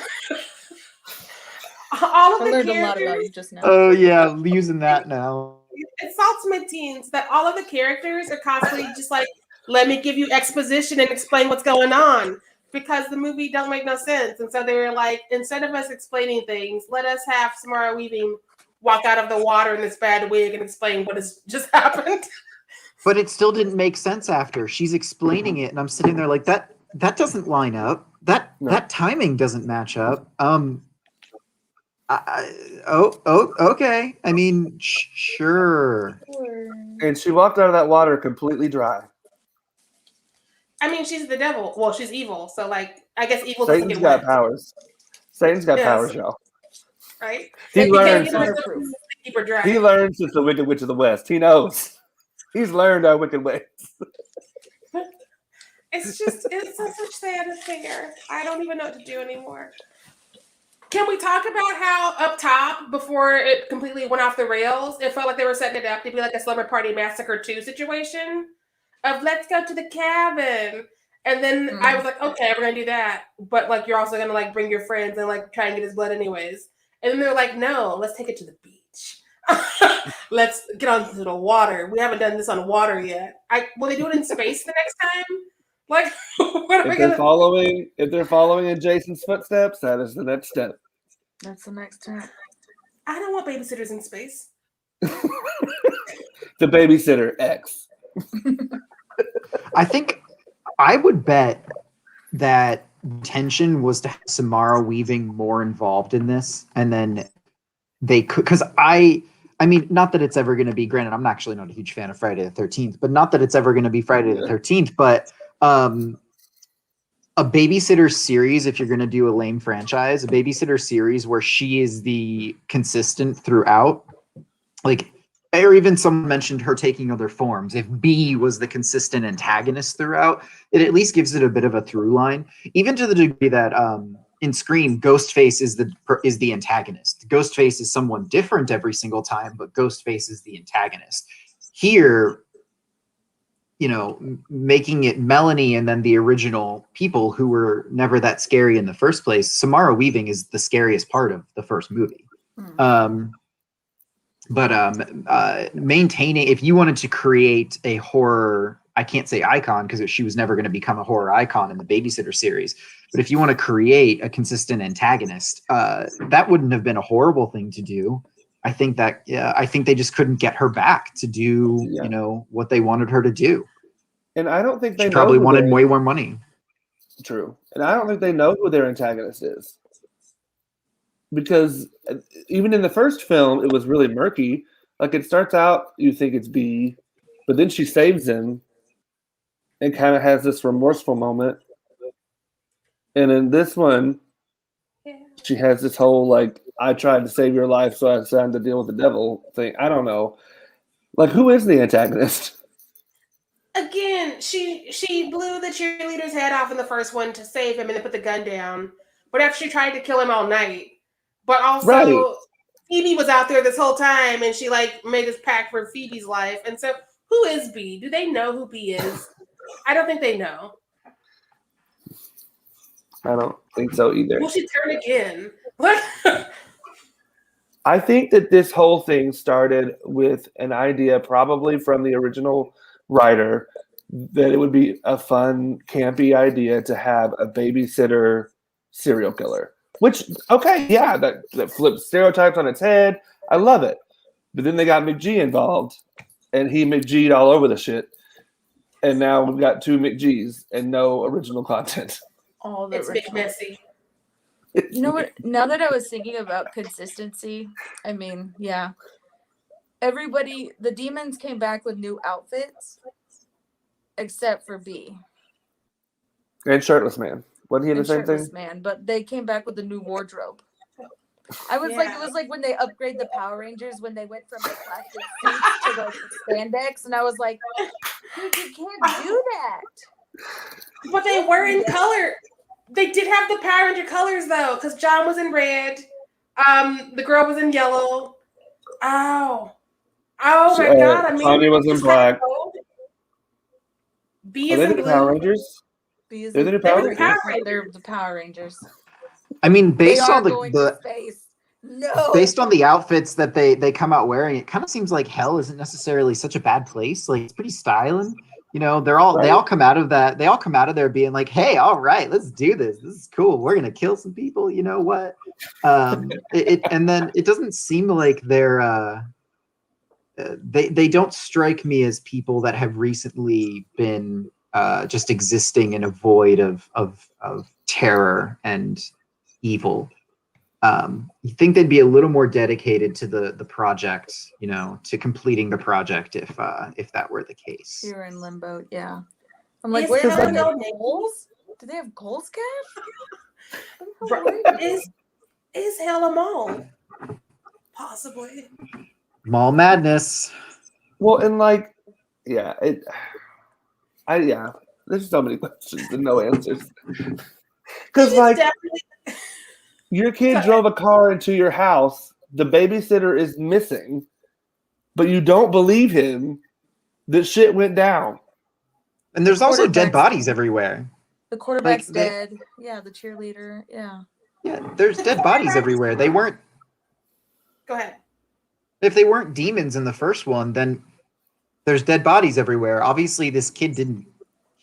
all of the characters. A lot about you just now. Oh yeah, using that now. It salts my teens that all of the characters are constantly just like, let me give you exposition and explain what's going on, because the movie don't make no sense. And so they were like, instead of us explaining things, let us have Samara Weaving walk out of the water in this bad wig and explain what has just happened. But it still didn't make sense after. She's explaining it, and I'm sitting there like, that doesn't line up. That timing doesn't match up. Okay. I mean, sure. And she walked out of that water completely dry. I mean, she's the devil. Well, she's evil. So, like, I guess evil doesn't Satan's get got wet. powers. Satan's got powers, y'all. Right? He learns. Keep her dry. He learns since the Wicked Witch of the West. He knows. He's learned our wicked ways. It's such a sad affair. I don't even know what to do anymore. Can we talk about how up top, before it completely went off the rails, it felt like they were setting it up to be like a Slumber Party Massacre 2 situation of let's go to the cabin. And then I was like, okay, we're going to do that. But like, you're also going to like bring your friends and like try and get his blood anyways. And then they're like, no, let's take it to the beach. Let's get onto the water. We haven't done this on water yet. Will they do it in space the next time? Like, what are if they're following in Jason's footsteps, that is the next step. That's the next step. I don't want babysitters in space. The Babysitter X. I think I would bet that tension was to have Samara Weaving more involved in this, and then they could, because I mean, not that it's ever going to be, granted, I'm actually not a huge fan of Friday the 13th, but not that it's ever going to be Friday the 13th, but a Babysitter series, if you're going to do a lame franchise, a Babysitter series where she is the consistent throughout, like, or even someone mentioned her taking other forms. If B was the consistent antagonist throughout, it at least gives it a bit of a through line, even to the degree that in Scream, Ghostface is the antagonist. Ghostface is someone different every single time, but Ghostface is the antagonist. Here, you know, making it Melanie and then the original people who were never that scary in the first place. Samara Weaving is the scariest part of the first movie. Maintaining, if you wanted to create a horror, I can't say icon because she was never going to become a horror icon in the Babysitter series, but if you want to create a consistent antagonist, that wouldn't have been a horrible thing to do. I think they just couldn't get her back to do, you know, what they wanted her to do. And I don't think they probably wanted way more money. True. And I don't think they know who their antagonist is. Because even in the first film, it was really murky. Like, it starts out, you think it's B, but then she saves him and kind of has this remorseful moment. And in this one, she has this whole, like, I tried to save your life, so I decided to deal with the devil thing. I don't know. Like, who is the antagonist? Again, she blew the cheerleader's head off in the first one to save him and then put the gun down. But after she tried to kill him all night. But also, Phoebe was out there this whole time, and she like made this pact for Phoebe's life. And so, who is B? Do they know who B is? I don't think they know. I don't think so either. Will she turn again? I think that this whole thing started with an idea, probably from the original writer, that it would be a fun, campy idea to have a babysitter serial killer. Which, okay, yeah, that flips stereotypes on its head. I love it. But then they got McGee involved, and he McGee'd all over the shit. And now we've got two McGees and no original content. It's big messy. You know what? Now that I was thinking about consistency, I mean, yeah. Everybody, the demons came back with new outfits, except for B. And Shirtless Man. Wasn't he the same thing? Man, but they came back with a new wardrobe. I was like, it was like when they upgrade the Power Rangers when they went from the plastic suits to like the spandex, and I was like, dude, you can't do that. But they were in color. They did have the Power Ranger colors though, because John was in red, the girl was in yellow. Oh my God! I mean, Tanya was in black. B is in blue. Power Rangers. They're the Power Rangers. They're the Power Rangers. I mean, based on based on the outfits that they come out wearing, it kind of seems like hell isn't necessarily such a bad place. Like, it's pretty styling. You know, they all come out of that. They all come out of there being like, "Hey, all right, let's do this. This is cool. We're gonna kill some people." You know what? And then it doesn't seem like they don't strike me as people that have recently been just existing in a void of terror and evil. You think they'd be a little more dedicated to the project, you know, to completing the project if that were the case. You're in limbo, yeah. I'm like, Is wait, Helen are no they goals? Do they have goals, cash? Is hell a mall? Possibly. Mall madness. Well, and like, yeah, there's so many questions and no answers. Because like, your kid drove a car into your house, the babysitter is missing, but you don't believe him that shit went down. And there's also dead bodies everywhere. The quarterback's dead. Yeah, the cheerleader. Yeah. Yeah, there's dead bodies everywhere. They weren't. Go ahead. If they weren't demons in the first one, then there's dead bodies everywhere. Obviously, this kid didn't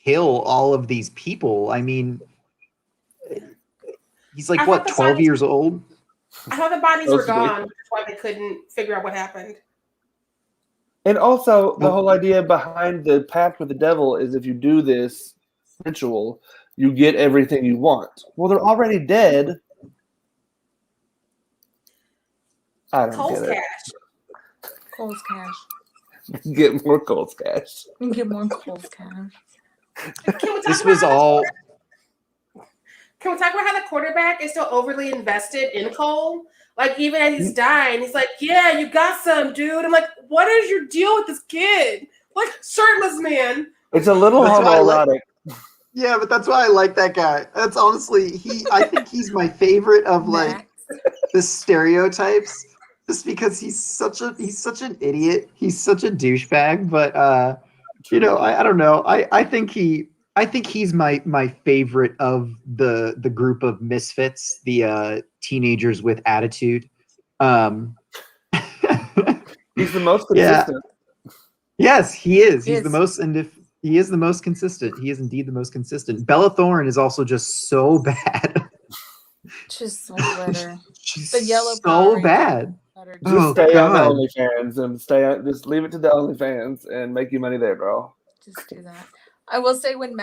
kill all of these people. I mean, he's like, what, 12 years old? I thought the bodies were gone. That's why they couldn't figure out what happened. And also, the whole idea behind the pact with the devil is if you do this ritual, you get everything you want. Well, they're already dead. I don't Cole's get it. cash. Cole's cash. Get more Cole's cash. You can get more Cole's cash. This was all. Can we talk about how the quarterback is still overly invested in Cole? Like, even as he's dying, he's like, "Yeah, you got some, dude." I'm like, what is your deal with this kid? Like, shirtless man. It's a little homoerotic. Yeah, but that's why I like that guy. That's honestly, I think he's my favorite of like the stereotypes. Just because he's such an idiot. He's such a douchebag. But you know, I don't know. I think he's my favorite of the group of misfits, the teenagers with attitude. He's the most consistent. Yeah. Yes, he is. He's the most, and if he is the most consistent, he is indeed the most consistent. Bella Thorne is also just so bad. Just so better. She's the yellow so bad. Just stay on the OnlyFans and just leave it to the OnlyFans and make you money there, bro. Just do that. I will say when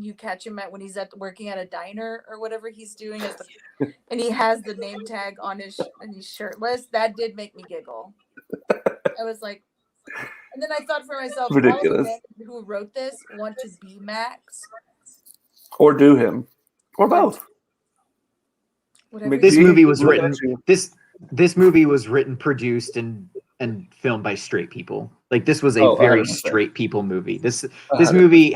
you catch him when he's working at a diner or whatever he's doing, and he has the name tag on and he's shirtless, that did make me giggle. I was like, and then I thought for myself, ridiculous. All the men who wrote this want to be Max, or do him, or both. This movie was written. This movie was written, produced, and filmed by straight people. Like, this was a very 100%. Straight people movie. This movie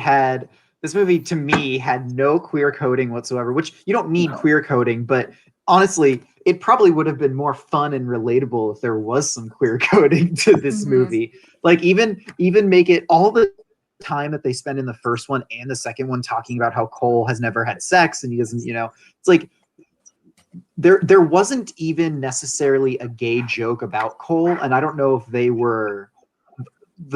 to me had no queer coding whatsoever, which you don't need queer coding, but honestly, it probably would have been more fun and relatable if there was some queer coding to this movie. Like, even make it all the time that they spend in the first one and the second one talking about how Cole has never had sex and he doesn't, it's like there wasn't even necessarily a gay joke about Cole, and I don't know if the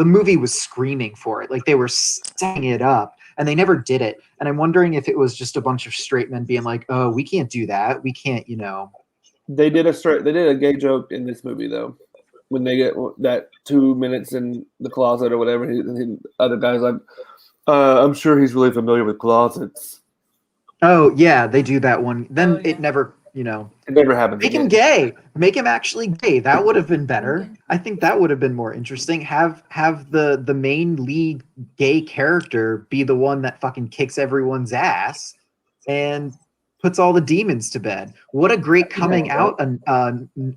movie was screaming for it, like they were setting it up, and they never did it. And I'm wondering if it was just a bunch of straight men being like, "Oh, we can't do that. We can't," They did a gay joke in this movie though, when they get that 2 minutes in the closet or whatever. The other guy's like, "I'm sure he's really familiar with closets." Oh yeah, they do that one. Then it never. It never happened. Make him gay. Make him actually gay. That would have been better. I think that would have been more interesting. Have the main lead gay character be the one that fucking kicks everyone's ass and puts all the demons to bed. What a great coming out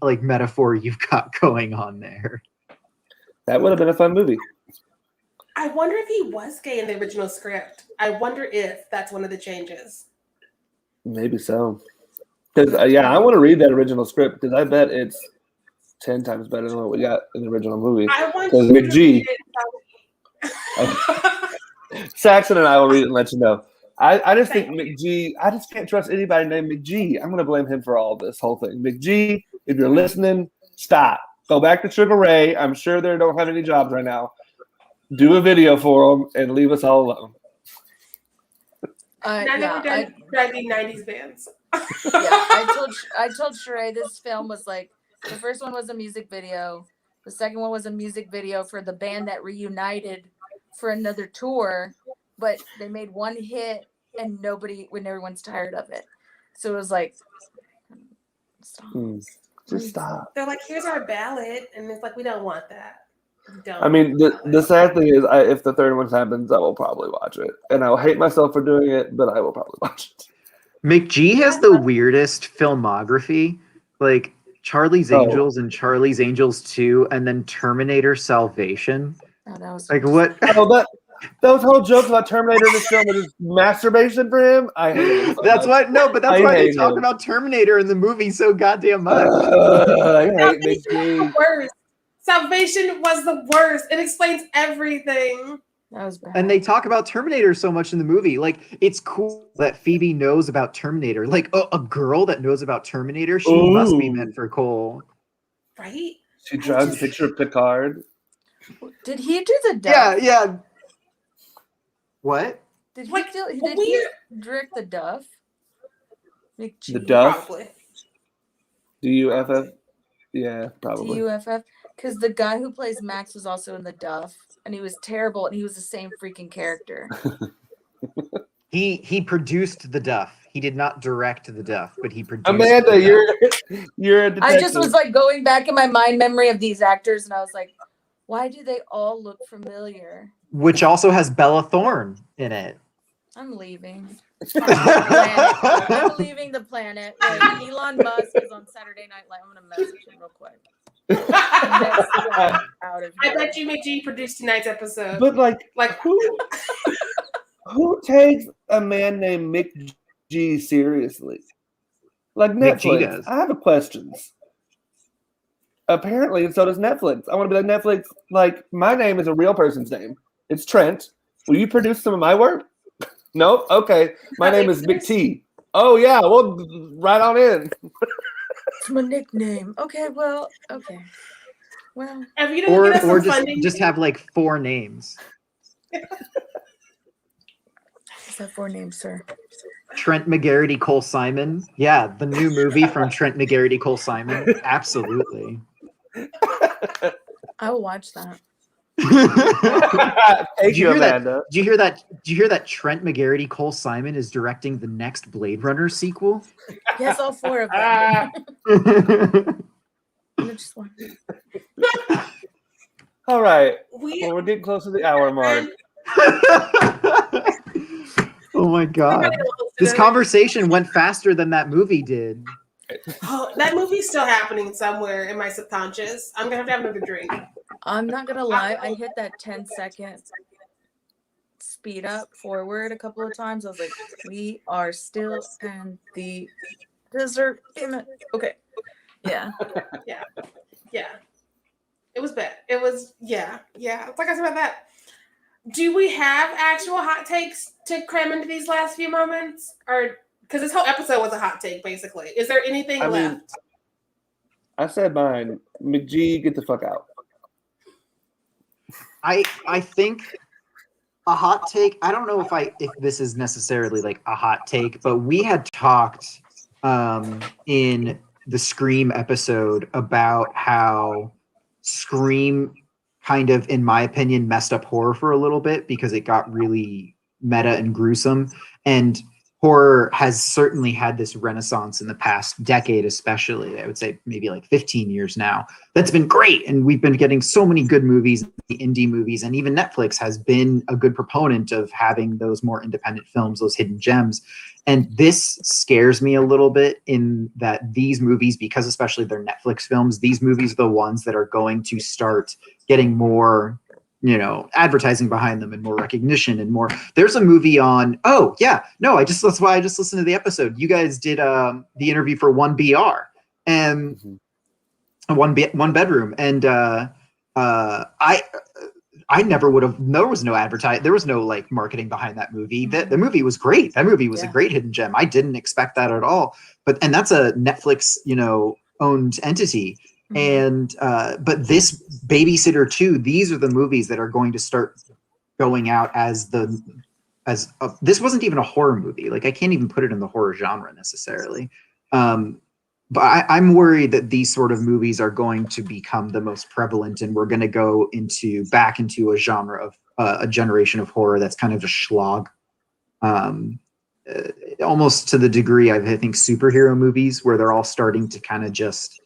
like metaphor you've got going on there. That would have been a fun movie. I wonder if he was gay in the original script. I wonder if that's one of the changes. Maybe so. Because I want to read that original script because I bet it's 10 times better than what we got in the original movie. I want because McG. Saxon and I will read it and let you know. I just think McG. I just can't trust anybody named McG. I'm going to blame him for all this whole thing. McG, if you're listening, stop. Go back to Sugar Ray. I'm sure they don't have any jobs right now. Do a video for them and leave us all alone. None of them done trendy 90s bands. I told Sharai this film was like, the first one was a music video. The second one was a music video for the band that reunited for another tour, but they made one hit and everyone's tired of it. So it was like, stop. Just stop. They're like, here's our ballad, and it's like, we don't want that. I mean, the sad thing is, if the third one happens, I will probably watch it, and I will hate myself for doing it, but I will probably watch it. McG has the weirdest filmography, like Charlie's Angels and Charlie's Angels 2, and then Terminator Salvation. Oh, that was like what? Oh, those whole jokes about Terminator in this film is just masturbation for him. I hate him. That's why they talk about Terminator in the movie so goddamn much. I hate McG. Salvation was the worst. It explains everything. That was bad. And they talk about Terminator so much in the movie. Like, it's cool that Phoebe knows about Terminator. Like, a girl that knows about Terminator, she must be meant for Cole. Right? She draws a picture of Picard. Did he do the duff? Yeah. What? Did he direct the duff? McG. The duff? Probably. D-U-F-F? Yeah, probably. D-U-F-F? Because the guy who plays Max was also in the duff, and he was terrible, and he was the same freaking character. He produced the duff. He did not direct the duff, but he produced. Amanda, you're a detective. I just was like going back in my mind memory of these actors, and I was like, why do they all look familiar? Which also has Bella Thorne in it. I'm leaving. I'm leaving the planet. Like, Elon Musk is on Saturday Night Live. I'm gonna message him real quick. Out of here. I bet you McG produced tonight's episode. But like who takes a man named Mick G seriously? Like Netflix. I have a questions. Apparently, and so does Netflix. I want to be like Netflix. Like, my name is a real person's name. It's Trent. Will you produce some of my work? Nope. Okay. My name is Big T. Oh yeah. Well, right on in. It's my nickname. Okay. Well. Okay. Well. Or just have like 4 names. Is that 4 names, sir? Trent McGarity Cole Simon. Yeah, the new movie from Trent McGarity Cole Simon. Absolutely. I will watch that. Thank you, Amanda. Do you hear that Trent McGarity Cole Simon is directing the next Blade Runner sequel? Yes, all 4 of them. Just one. All right. We're getting close to the hour mark. Oh my god. This conversation went faster than that movie did. Oh, that movie's still happening somewhere in my subconscious. I'm gonna have to have another drink. I'm not gonna lie, I hit that 10-second speed up forward a couple of times. I was like, we are still in the desert. Damn it. Okay. Yeah. Yeah. It was bad. It was yeah. Let's talk about that. Do we have actual hot takes to cram into these last few moments? Or because this whole episode was a hot take, basically. Is there anything left? I said mine. McG, get the fuck out. I think a hot take. I don't know if this is necessarily like a hot take, but we had talked in the Scream episode about how Scream kind of, in my opinion, messed up horror for a little bit because it got really meta and gruesome. And horror has certainly had this renaissance in the past decade, especially, I would say maybe like 15 years now. That's been great. And we've been getting so many good movies, indie movies, and even Netflix has been a good proponent of having those more independent films, those hidden gems. And this scares me a little bit in that these movies, because especially they're Netflix films, these movies are the ones that are going to start getting more, advertising behind them and more recognition and more. There's a movie on, that's why I just listened to the episode. You guys did the interview for 1BR and one bedroom. And I never would have, there was no advertising. There was no like marketing behind that movie. The movie was great. That movie was a great hidden gem. I didn't expect that at all. And that's a Netflix, owned entity. And but this Babysitter 2, these are the movies that are going to start going out as this wasn't even a horror movie. Like I can't even put it in the horror genre necessarily. But I'm worried that these sort of movies are going to become the most prevalent, and we're going to go back into a genre of a generation of horror that's kind of a schlock. Almost to the degree I think superhero movies, where they're all starting to kind of just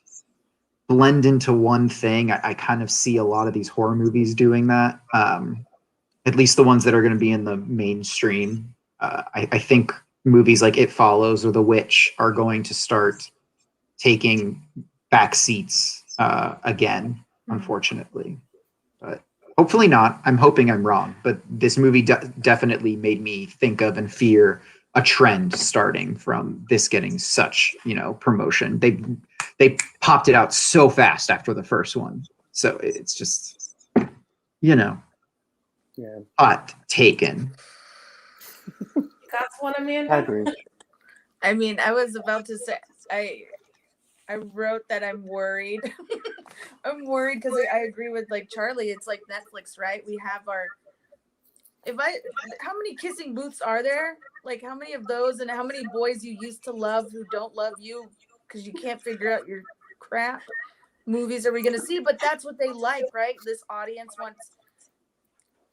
blend into one thing. I kind of see a lot of these horror movies doing that. At least the ones that are going to be in the mainstream. I think movies like It Follows or The Witch are going to start taking back seats again, unfortunately. But hopefully not. I'm hoping I'm wrong. But this movie definitely made me think of and fear a trend starting from this getting such, promotion. They popped it out so fast after the first one. So it's just, hot taken. Got one, Amanda? I agree. I mean, I was about to say, I wrote that I'm worried. I'm worried because I agree with Charlie. It's like Netflix, right? We have how many kissing booths are there? Like how many of those, and how many boys you used to love who don't love you because you can't figure out your crap movies are we going to see? But that's what they like, right? This audience wants,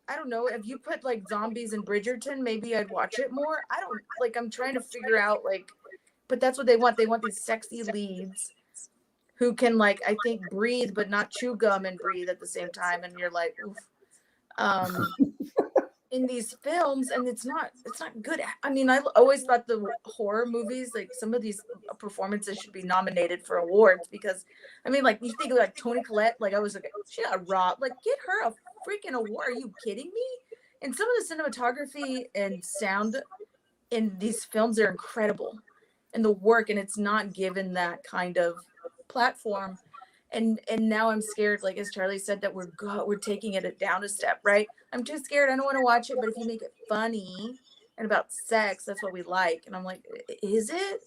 I don't know, if you put zombies in Bridgerton, maybe I'd watch it more. I'm trying to figure out but that's what they want. They want these sexy leads who can I think breathe, but not chew gum and breathe at the same time. And you're like, oof. In these films, and it's not good. I mean, I always thought the horror movies, some of these performances should be nominated for awards because, I mean, you think of Toni Collette, I was she got robbed. Get her a freaking award. Are you kidding me? And some of the cinematography and sound in these films are incredible, and the work, and it's not given that kind of platform. And now I'm scared, as Charlie said, that we're taking it down a step, right? I'm too scared. I don't want to watch it. But if you make it funny and about sex, that's what we like. And I'm like, is it?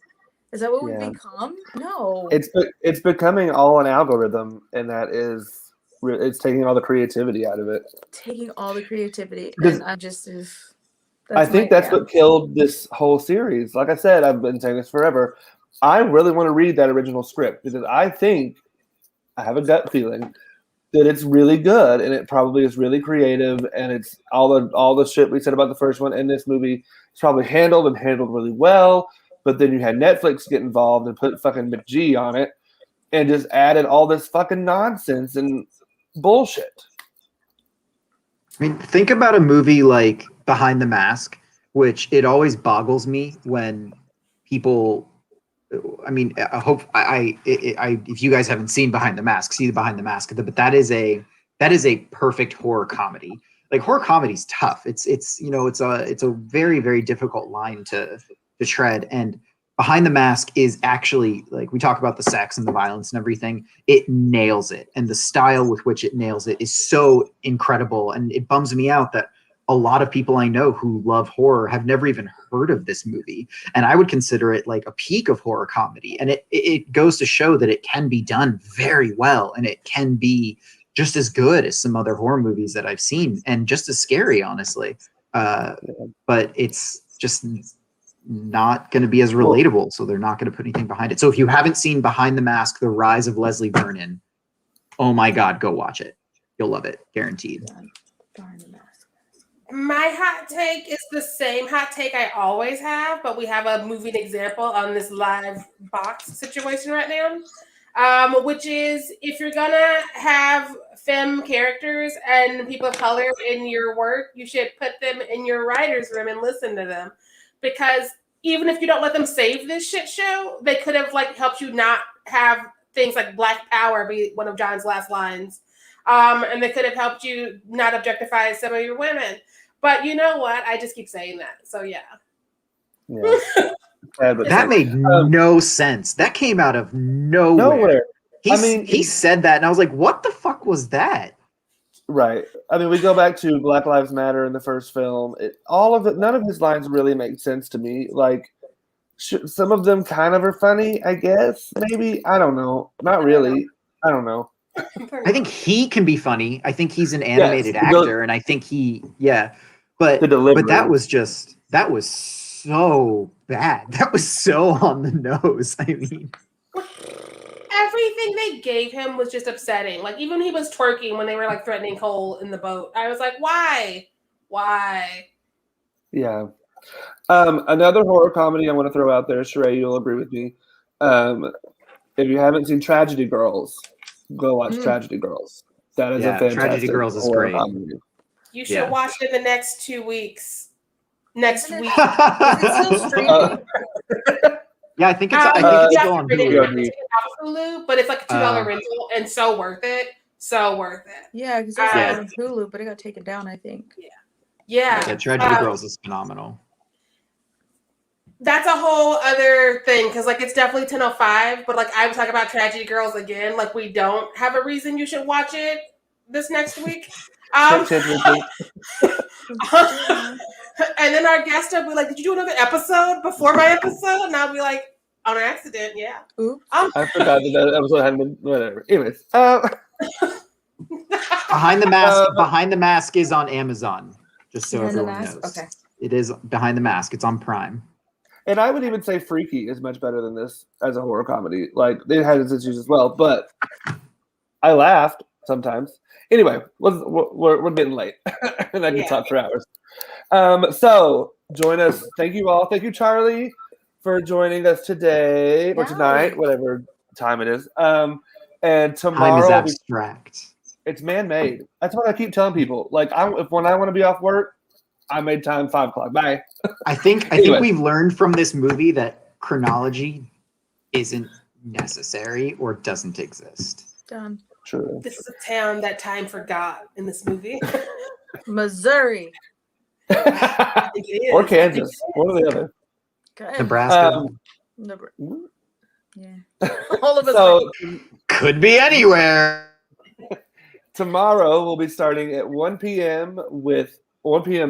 Is that what we've become? No. It's becoming all an algorithm, and it's taking all the creativity out of it. Taking all the creativity, and I think that's what killed this whole series. Like I said, I've been saying this forever. I really want to read that original script because I have a gut feeling that it's really good, and it probably is really creative, and it's all the shit we said about the first one in this movie is probably handled really well. But then you had Netflix get involved and put fucking McG on it and just added all this fucking nonsense and bullshit. I mean, think about a movie like Behind the Mask, which it always boggles me when people. I mean, I hope if you guys haven't seen Behind the Mask, see the Behind the Mask. But that is a perfect horror comedy. Horror comedy is tough. It's a very, very difficult line to tread. And Behind the Mask is actually, we talk about the sex and the violence and everything. It nails it, and the style with which it nails it is so incredible. And it bums me out that a lot of people I know who love horror have never even heard of this movie. And I would consider it a peak of horror comedy. And it goes to show that it can be done very well, and it can be just as good as some other horror movies that I've seen, and just as scary, honestly. But it's just not going to be as relatable, so they're not going to put anything behind it. So if you haven't seen Behind the Mask, The Rise of Leslie Vernon, oh my God, go watch it. You'll love it, guaranteed. Behind the Mask. My hot take is the same hot take I always have, but we have a moving example on this live box situation right now, which is if you're going to have femme characters and people of color in your work, you should put them in your writer's room and listen to them. Because even if you don't let them save this shit show, they could have helped you not have things like Black Power be one of John's last lines. And they could have helped you not objectify some of your women. But you know what? I just keep saying that. So yeah. That made no sense. That came out of nowhere. He said that, and I was like, what the fuck was that? Right. I mean, we go back to Black Lives Matter in the first film. All of it, none of his lines really make sense to me. Some of them kind of are funny, I guess. Maybe. I don't know. Not really. I don't know. I think he can be funny. I think he's an animated actor, and I think but that was so bad. That was so on the nose. I mean, everything they gave him was just upsetting. Like even when he was twerking when they were like threatening Cole in the boat, I was like, why? Yeah. Another horror comedy I want to throw out there, Sharai, you'll agree with me. If you haven't seen Tragedy Girls, go watch Tragedy Girls. That is a fantastic Tragedy Girls is great. Comedy. You should watch it in the next 2 weeks. Next week. Is it still streaming? Yeah, I think it's still on Hulu. Hulu, but it's like a $2 rental and so worth it. So worth it. Yeah, because it's on Hulu, but it got taken down, I think. Yeah. Tragedy Girls is phenomenal. That's a whole other thing because like it's definitely 10:05, but like I was talking about Tragedy Girls again. Like we don't have a reason you should watch it this next week. And then our guest will be like, "Did you do another episode before my episode?" And I'll be like, "On accident, yeah." Oops. I forgot that episode hadn't been. Whatever. Anyways, Behind the Mask is on Amazon. Just so everyone knows. Okay. It is Behind the Mask. It's on Prime. and I would even say Freaky is much better than this as a horror comedy. Like it had its issues as well, but I laughed sometimes. Anyway, we're getting late, and I can talk for hours. So join us. Thank you all. Thank you, Charlie, for joining us today or tonight, whatever time it is. And tomorrow time is abstract. It's man-made. That's what I keep telling people. Like, when I want to be off work, I made time 5 o'clock. Bye. I think we've learned from this movie that chronology isn't necessary or doesn't exist. Done. True. This is a town that time forgot in this movie. Missouri. Or Kansas. One or the other. Nebraska. Yeah. All of us. So, could be anywhere. Tomorrow we'll be starting at 1 p.m.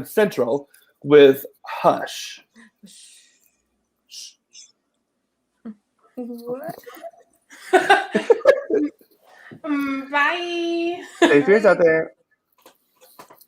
Central with Hush. What? Bye. Stay fierce out there.